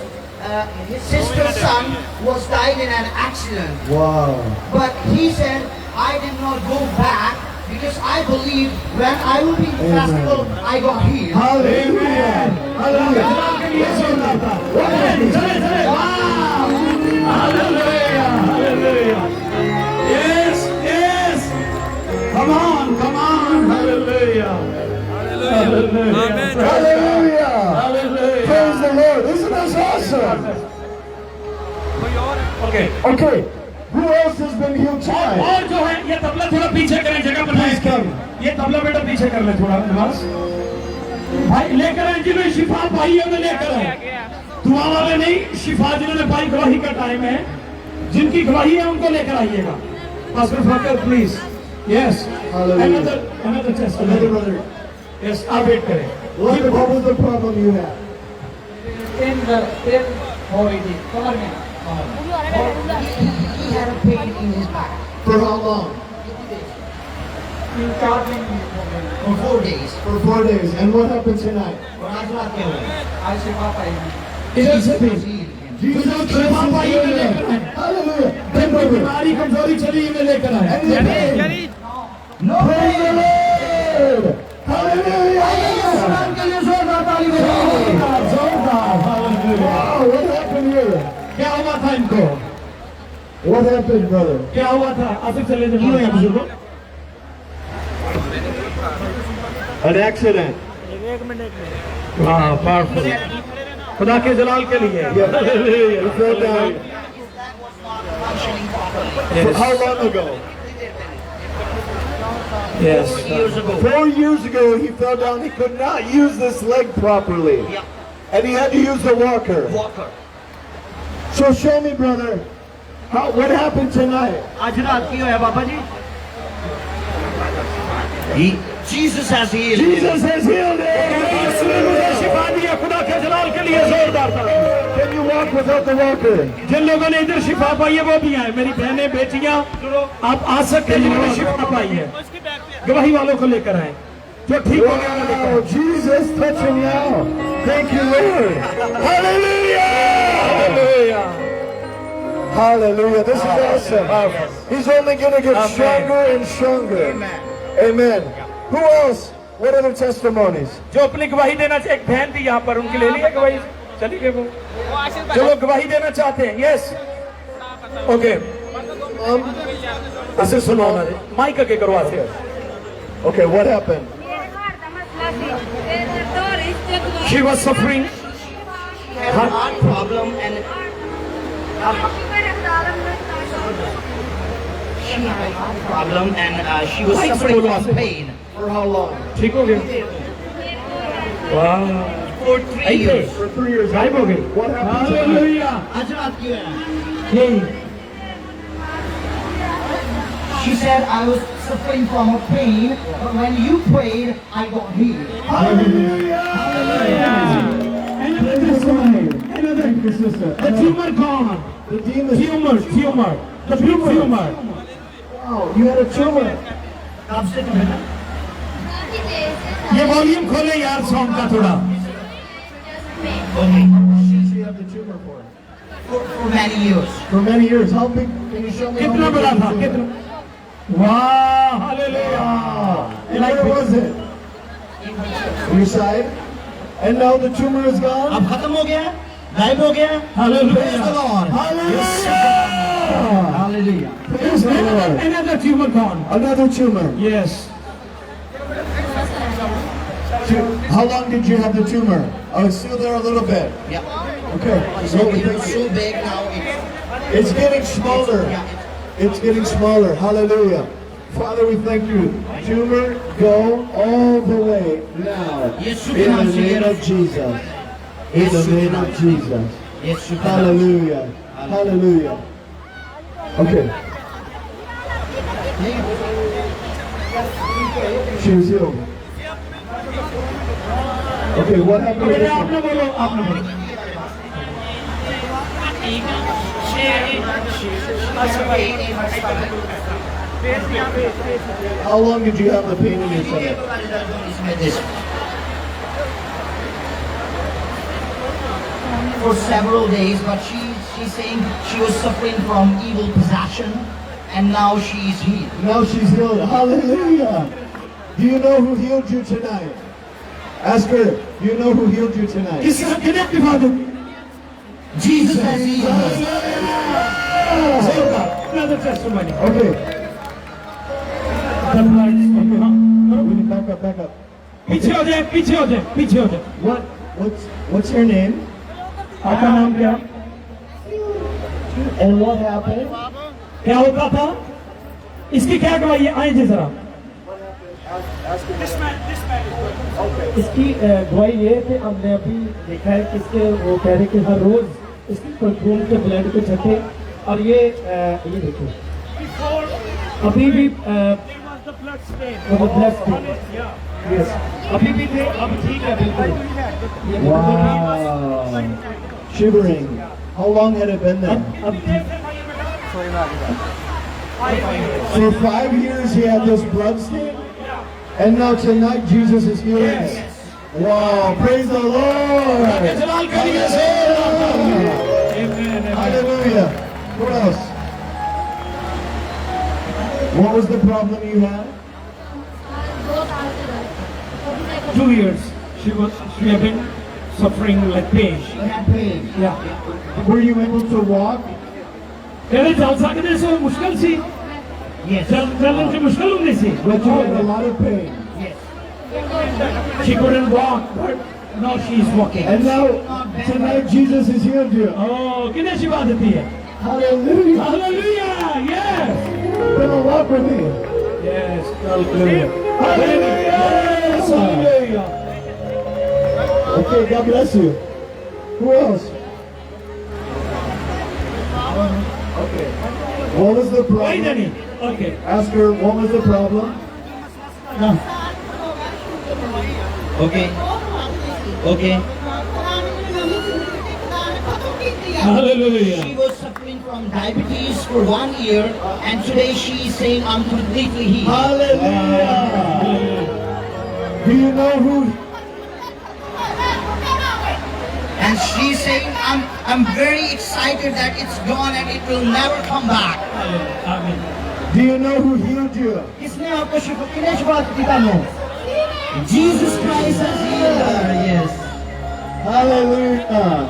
sister's son was died in an accident. Wow. But he said, I did not go back because I believe when I will be in the festival, I got healed. Hallelujah. Hallelujah. Yes, yes. Come on. Hallelujah. Hallelujah. Hallelujah. Praise the Lord. Isn't this awesome? Okay. Who else has been healed tonight? और जो है ये तबला थोड़ा पीछे करें, जगह पर Please come. ये तबला बेटा पीछे कर ले थोड़ा नवाज भाई, लेकर आए जिन्होंने शिफा पाई है उन्हें लेकर आए, दुआ वाले नहीं, शिफा जिन्होंने पाई, गवाही का टाइम है, जिनकी गवाही है उनको लेकर आइएगा। पास्टर फाकर please. Yes, another testimony, brother. Yes, आप वेट करें। What was the problem you had? He had a pain in his back For how long? for 4 days. For 4 days. And what happened tonight? और आज रात क्या हुआ? इधर से भी Jesus शिफा पाई है, लेकर आए। Hallelujah. दिन में बीमारी कमजोरी चली इन्हें लेकर आए। And the pain. No Praise the Lord. Hallelujah. इस्लाम के लिए जोरदार ताली जोरदार, hallelujah. Wow, what happened here? क्या हुआ था इनको? What happened, brother? क्या हुआ था? आसिफ चले जाइए यहाँ बुजुर्गों। An accident. हाँ, powerful। खुदा के जलाल के लिए। Yeah. He fell down. Yes. How long ago? Yes. 4 years ago, he fell down. He could not use this leg properly. Yeah. And he had to use the walker. Walker. So show me, brother, what happened tonight? आज रात की है बाबा जी? Jesus has healed. Jesus has healed him. उसने मुझे शिफा दिया, खुदा के जलाल के लिए जोरदार था। Can you walk without the walker? जिन लोगों ने इधर शिफा पाई है वो भी आए, मेरी बहनें बेटियां आप आ सकते हैं जिन्होंने शिफा पाई है, गवाही वालों को लेकर आए जो ठीक हो गया उन्हें लेकर Wow, Jesus touching now. Thank you, Lord. Hallelujah. Hallelujah. Hallelujah. This is awesome. He's only going to get Amen. stronger and stronger. Amen. Who else? What other testimonies? जो अपनी गवाही देना चाहे, एक बहन थी यहाँ पर, उनकी ले लिया गवाही, चली गई वो, जो लोग गवाही देना चाहते हैं। यस, ओके, ऐसे सुनो ना, माइक आगे करवा से। Okay, what happened? She was suffering. Had a heart problem and she had a heart problem and she was Like suffering someone from was- pain For how long? ठीक हो गया? वाह, for 3 years. For 3 years. गायब हो गई। What happened tonight? Hallelujah. आज रात की है। यही She said, I was suffering from a pain, but when you prayed, I got healed. Hallelujah. Another testimony. Another sister. The tumor gone. The demon. Tumor. The big tumor. Wow, you had a tumor. कब से तुम्हें? ये volume खोले यार song का थोड़ा। Okay. She had the tumor for? For many years. For many years. How big? Can you show me? how कितना big बड़ा was था? the tumor? कितना? वाह, hallelujah. And where was it? Your side. And now the tumor is gone. अब खत्म हो गया? गायब हो गया? Hallelujah. Praise the Lord. Hallelujah. Hallelujah. Praise the Lord. Another tumor gone. Another tumor. Yes. How long did you have the tumor? Oh, it's still there a little bit. Yeah. Okay. So it was so big now. It's getting smaller. It's getting smaller. Hallelujah. Father, we thank you. Tumor, go all the way now. Yes, In the name of Jesus. In the name of Jesus. Yes, Hallelujah. Hallelujah. Okay. She was healed. Okay, what happened? बेटा आपने बोलो, आपने बोलो। pain in her stomach. How long did you have the pain in your stomach? For several days, but she's saying she was suffering from evil possession, and now she is healed. Now she's healed. Hallelujah. Do you know who healed you tonight? Ask her, do you know who healed you tonight? किस किने इबादत Jesus has healed her. another testimony Okay. the blood We need back up, back up. पीछे हो जाए पीछे हो जाए पीछे हो जाए What's your name? आपका नाम क्या And what happened? क्या होता था इसकी क्या गवाही है आइए जरा इसकी गवाही ये थे हमने अभी देखा है कि इसके वो कह रहे कि हर रोज इसके परफ्यूम के ब्लड को छटे और ये देखो अभी भी ब्लड स्टेन यस अभी भी थे अब ठीक है बिल्कुल ये Wow. Shivering. How long had it been there? अब ठीक For 5 years he had this blood stain? And now tonight Jesus is healing it. Wow, praise the Lord. Hallelujah. What else? What was the problem you had? 2 years she had been suffering like pain She had pain. yeah Were you able to walk? कहते चल सकते से मुश्किल सी Yes. चलने से मुश्किल होती सी But you had a lot of pain. Yes. she couldn't walk but now she is walking And now, tonight Jesus has healed you. oh कितने शिफा देती है Hallelujah. hallelujah yes Come on, walk with me. yes hallelujah yes hallelujah Okay, God bless you. Who else? Okay. What was the why problem? Danny okay Ask her, what was the problem? Okay. Okay. hallelujah She was suffering from diabetes for 1 year, and today she is saying, I'm completely healed. Hallelujah. Do you know who? And she's saying, I'm very excited that it's gone and it will never come back. amen Do you know who healed you? किसने आपको शिफा किने शिफा दी तानो? Jesus Christ has healed her. Yes. Hallelujah.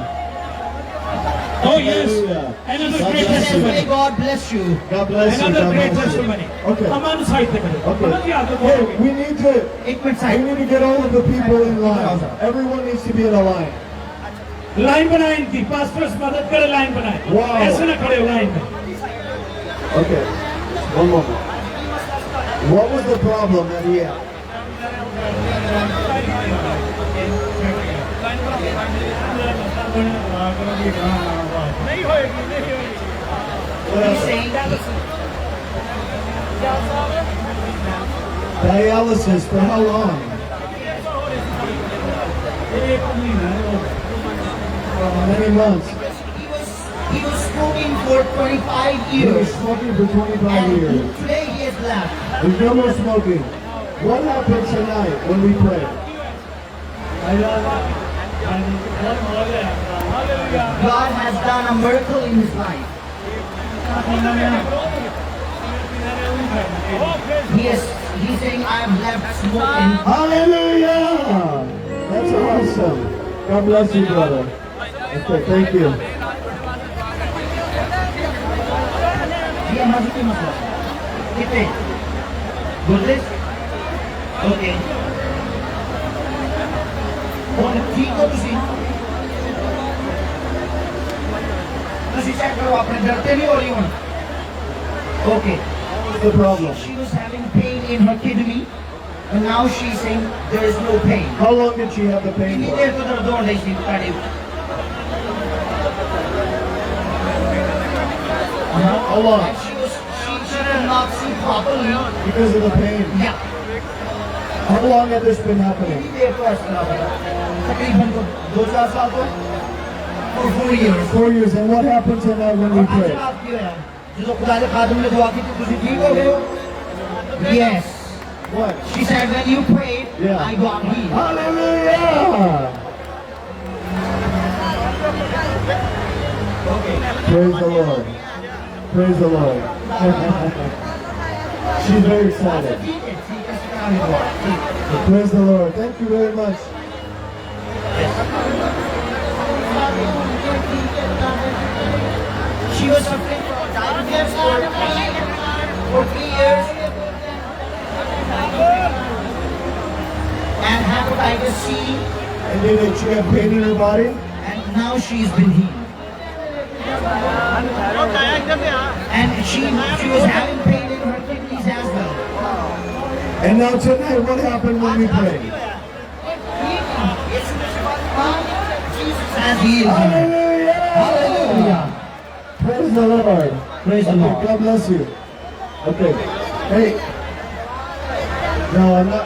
oh yes Hallelujah. another God great bless you. testimony May God bless you. God bless you. another God great bless you. testimony Okay. aman sahitya kare Okay. okay Hey, we need to एक minute side get all of the people in line. Everyone needs to be in a line. Line बनाए इनकी pastors मदद करे line बनाए Wow. ऐसे ना खड़े हो लाइन में Okay. One moment. What was the problem that he had? He's saying Dialysis for how long? Many months. he was smoking for 25 He was years. smoking for 25 And years. today he has left. There's no more smoking. What happened tonight when we prayed? God has done a miracle in his life. He's saying, I have left smoking. Hallelujah! That's awesome. God bless you, brother. Okay, thank you. ये मस्जिद की मसला कितने गुरलिस okay और ठीक हो तुसी check करो अपने डरते नहीं हो रही हूं okay What's the problem? she was having pain in her kidney and now she's saying there is no pain How long did she have the pain कितनी for? देर को दर्द हो रही थी काटी How long? and she could not see properly Because of the pain. yeah How long had this been happening? कितनी देर को ऐसा लगा तकरीबन 2-4 साल को for 4 years. 4 years. And what happened tonight when we आज prayed? रात की है जो खुदा के खादिम ने दुआ की थी तुझे ठीक हो गए हो? Yes. What? She said when you prayed, Yeah. I got healed. Hallelujah! Praise the Lord. Praise the Lord. She's very excited. Praise the Lord. Thank you very much. She was suffering from diabetes for 3 years and hepatitis C, And then she had pain in her body. and now she's been healed. And she was having pain in her kidneys as well. And now tonight, what happened when we prayed? Jesus has healed her. Hallelujah! Hallelujah. Praise the Lord. Praise the Okay, Lord. God bless you. Okay. Hey. No, I'm not.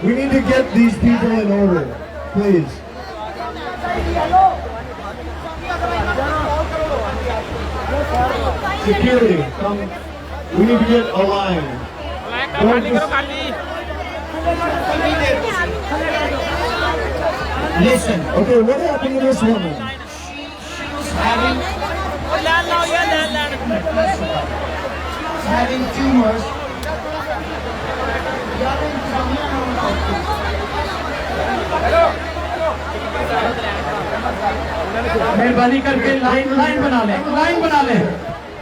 We need to get these people in order, please. Security, come. We need to get a line. Don't just- Listen, Okay, what happened to this woman? she was having tumors. मेहरबानी करके line बना लें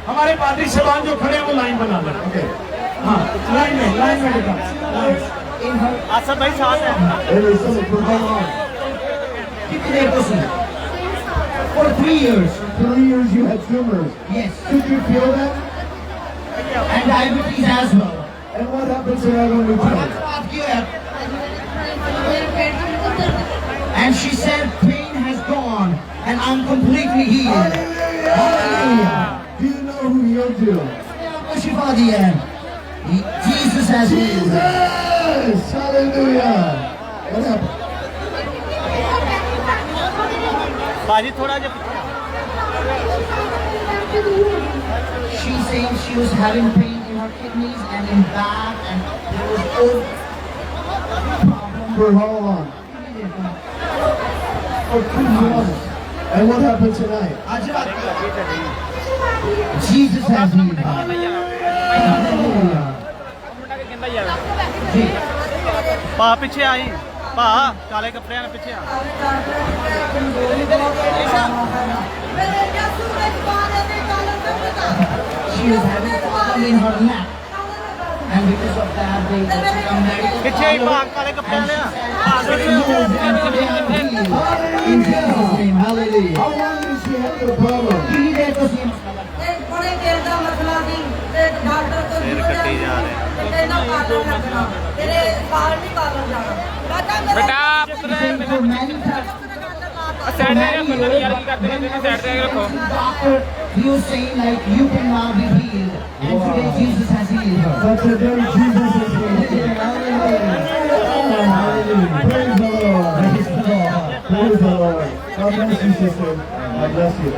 हमारे party सवाल जो खड़े हैं वो लाइन बना लें ओके हाँ लाइन में बेटा In her Hey, there's something for how long? kidney pussy. For 3 years. 3 years you had tumors. Yes. Did you feel that? And diabetes as well. And what happened to that when we और prayed? आज रात की है. And she said pain has gone and I'm completely healed. Hallelujah. Do you know who healed you? आपको शिफा दी है. Jesus has healed her. Jesus! Hallelujah! What happened? She's saying she was having pain in her kidneys and in back and there was all problem. For how long? For 2 months. And what happened tonight? आज रात Jesus has healed her. Hallelujah. जी. ਭਾ ਪਿੱਛੇ ਆਈ ਭਾ ਕਾਲੇ ਕੱਪੜਿਆਂ ਨਾਲ ਪਿੱਛੇ ਆ She was having problem in her neck. And because of that, they went to a medical ਪਿੱਛੇ ਹੀ ਭਾ ਕਾਲੇ ਕੱਪੜਿਆਂ ਵਾਲਿਆ ਭਾ ਪਿੱਛੇ In Jesus' name, hallelujah. How long did she have the problem? कितनी देर तो सी ਬੜੇ ਦੇਰ ਦਾ ਮਸਲਾ ਸੀ ਤੇ ਡਾਕਟਰ ਤੋਂ ਸਿਰ ਕੱਟੀ ਜਾ ਰਹੇ ਤੇਨਾਂ ਪਾਲਣ ਲੱਗਣਾ ਤੇਰੇ ਬਾਲ ਨਹੀਂ ਪਾਲਣ ਜਾਣਾ ਬਾਟਾ ਮੇਰੇ ਬੇਟਾ ਪੁੱਤਰ for many times. ਸਾਈਡ ਤੇ ਰੱਖੋ ਨਾ ਯਾਰ ਕੀ ਕਰਦੇ ਨੇ ਸਾਈਡ ਤੇ ਰੱਖੋ Doctor, he was saying like you can now be healed. And today Jesus has healed her. But today Jesus is here. Hallelujah. Praise the Lord. Praise the Lord. Praise the Lord. God bless you, sister. God bless you.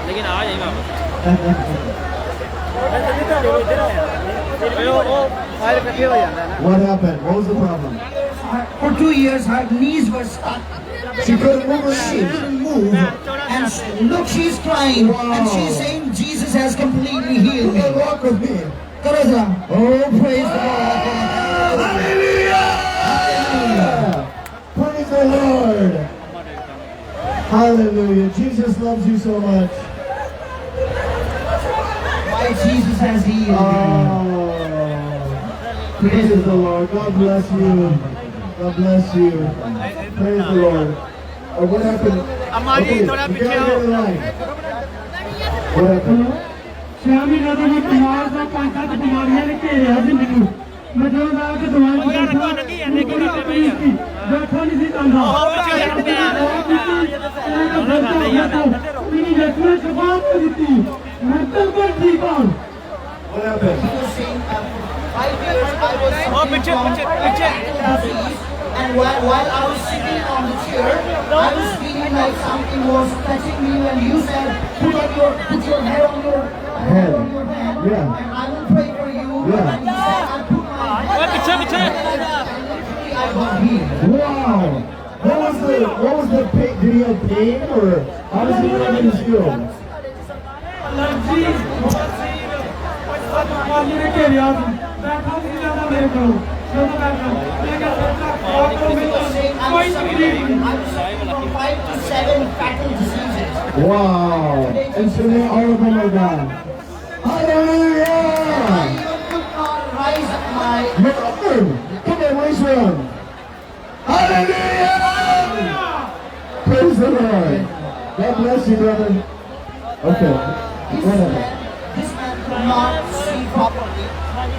ਲੇਕਿਨ ਆ ਜਾਈ ਵਾਪਸ What happened? What was the problem? For 2 years, her knees were stuck. She couldn't move her She knees. couldn't move. And look, she's crying. And she's saying, Jesus has completely healed me. Come walk with me. Karo jara. Oh, praise the Lord. Hallelujah! Praise the Lord. Hallelujah. Jesus loves you so much. Why Jesus has healed me. Oh, praise the Lord. God bless you. God bless you. Praise the Lord. What happened? Amma ji, thoda you piche gotta aao. get in line. What happened? ਸ਼ਾਮੀ ਜਦੋਂ ਮੈਂ ਬਿਮਾਰ ਦਾ 5-7 ਬਿਮਾਰੀਆਂ ਨੇ ਘੇਰਿਆ ਸੀ ਮੈਨੂੰ ਮੈਂ ਜਦੋਂ ਦਾ ਕੇ ਦਵਾਈ ਬੈਠਾ ਨਹੀਂ ਸੀ ਜਾਂਦਾ ਮੇਰੀ ਜਸਮੇ ਸ਼ਫਾਤ ਦਿੱਤੀ ਮੈਂ ਬਿਲਕੁਲ ਠੀਕ ਹਾਂ What happened? He was saying, 5 years I was suffering piche, from piche. disease. And while I was sitting on the chair, I was feeling like something was touching me when you said, put your head on your head. Yeah. And I will pray for you. Yeah. And you said, I put my head on your head. And literally I got healed. Wow. What was the pain? Did he have pain or how does he really feel? Allergy पानी ने के लिया मैं बहुत ज्यादा मेरे को मैं I'm suffering from 5 to 7 fatal diseases. Wow. And so now all of them are gone. Hallelujah. I even could not rise my Your arm. Come on, raise your arm. Hallelujah. Praise the Lord. God bless you, brother. Okay. Whatever. This man could not see properly.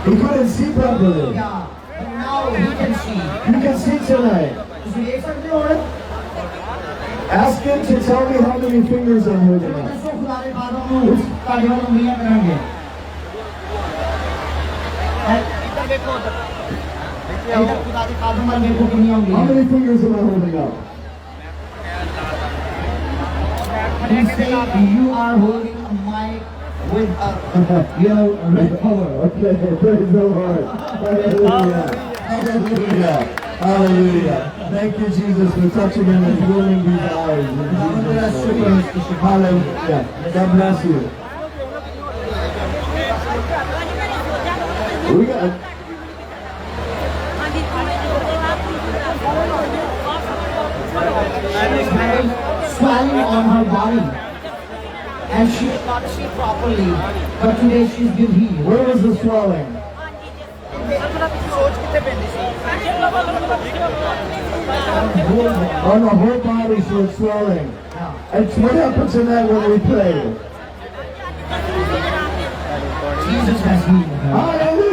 He couldn't see properly. Yeah. But now he can see. You can see tonight. ਤੁਸੀਂ ਦੇਖ ਸਕਦੇ ਹੋ ਨਾ Ask him to tell me how many fingers I'm holding up. ਦੱਸੋ ਖੁਦਾ ਦੇ ਬਾਦੋਂ ਨੂੰ ਤੁਹਾਡੇ ਵੱਲ ਉਮੀਆਂ ਕਰਾਂਗੇ ਇੱਧਰ ਖੁਦਾ ਦੇ ਬਾਦੋਂ ਵੱਲ ਵੇਖੋ ਕਿੰਨੀਆਂ How ਹੋਣਗੀਆਂ many fingers am I holding up? You are holding a mic with a red power. Okay, praise the Lord. Hallelujah. Hallelujah. Hallelujah. Thank you, Jesus, for touching him and healing these eyes. In Jesus' name. Hallelujah. God bless you. We got Swelling on her body. And she could not see properly. But today she's been healed. where was the swelling? On the whole body she was swelling. And what happens in that when we pray? Jesus has healed her. Hallelujah!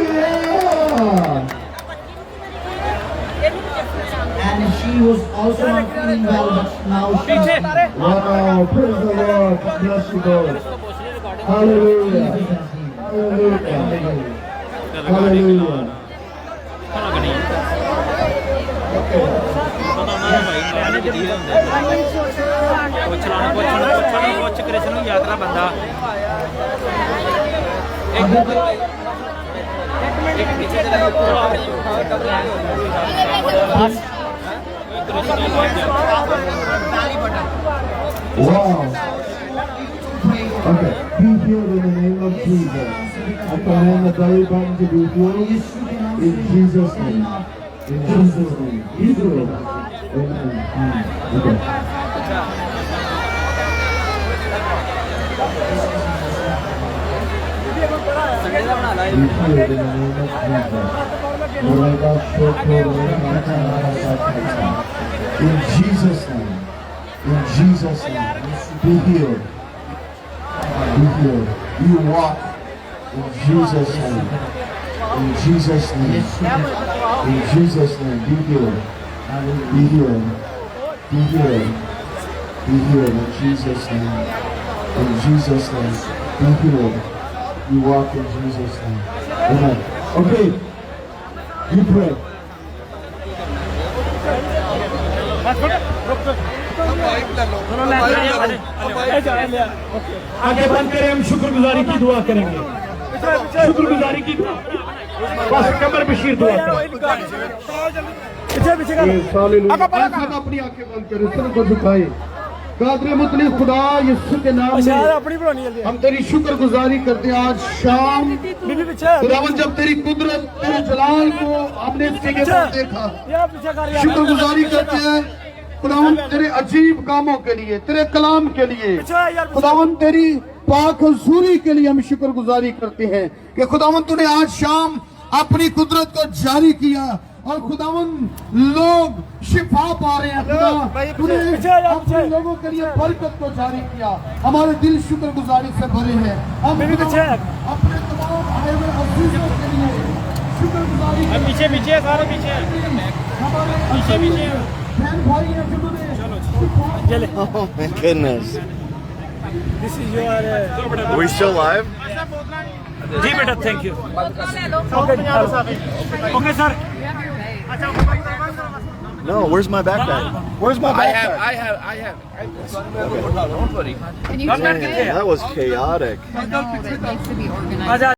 And she was also not feeling well, but now she's Wow, praise the Lord. God bless you both. Hallelujah. Hallelujah. Hallelujah. ਪੁੱਛ ਕ੍ਰਿਸ਼ਨ ਨੂੰ ਯਾਤਰਾ ਬੰਦਾ ਇੱਕ ਪਿੱਛੇ Wow. Okay, be healed in the name of Jesus. I command the belly button to be healed in Jesus' name. In Jesus' name. Be healed. Amen. Okay. Be healed in the name of Jesus. In Jesus' name. In Jesus' name. Be healed. Be healed. You walk in Jesus' name. In Jesus' name. In Jesus' name. Be healed. Be healed. Be healed. Be healed in Jesus' name. In Jesus' name. Be healed. You walk in Jesus' name. Amen. Okay. You pray. आगे बंद करें हम शुक्रगुजारी की दुआ करेंगे शुक्रगुजारी की दुआ बस कमर बशीर दुआ सब अपनी आंखें बंद करें सर को झुकाए कादर मुतलिक खुदा यीशु के नाम में हम तेरी शुक्रगुजारी करते हैं आज शाम खुदावन जब तेरी कुदरत तेरे जलाल को हमने इसके पर देखा शुक्रगुजारी करते हैं खुदावन तेरे अजीब कामों के लिए तेरे कलाम के लिए खुदावन तेरी पाक हजूरी के लिए हम शुक्रगुजारी करते हैं कि खुदावन तूने आज शाम अपनी कुदरत को जारी किया और खुदावन लोग शिफा पा रहे हैं खुदा तूने अपने लोगों के लिए बरकत को जारी किया हमारे दिल शुक्रगुजारी से भरे हैं हम अपने तमाम आए हुए अजीजों के लिए शुक्रगुजारी पीछे पीछे सारे पीछे हमारे पीछे पीछे बहन भाई हैं जिन्होंने Oh my goodness. This is your Are we still live? जी बेटा thank you okay sir No, where's my backpack? Where's my backpack? I have. Don't worry. Man, that was chaotic. I know, but it needs to be organized.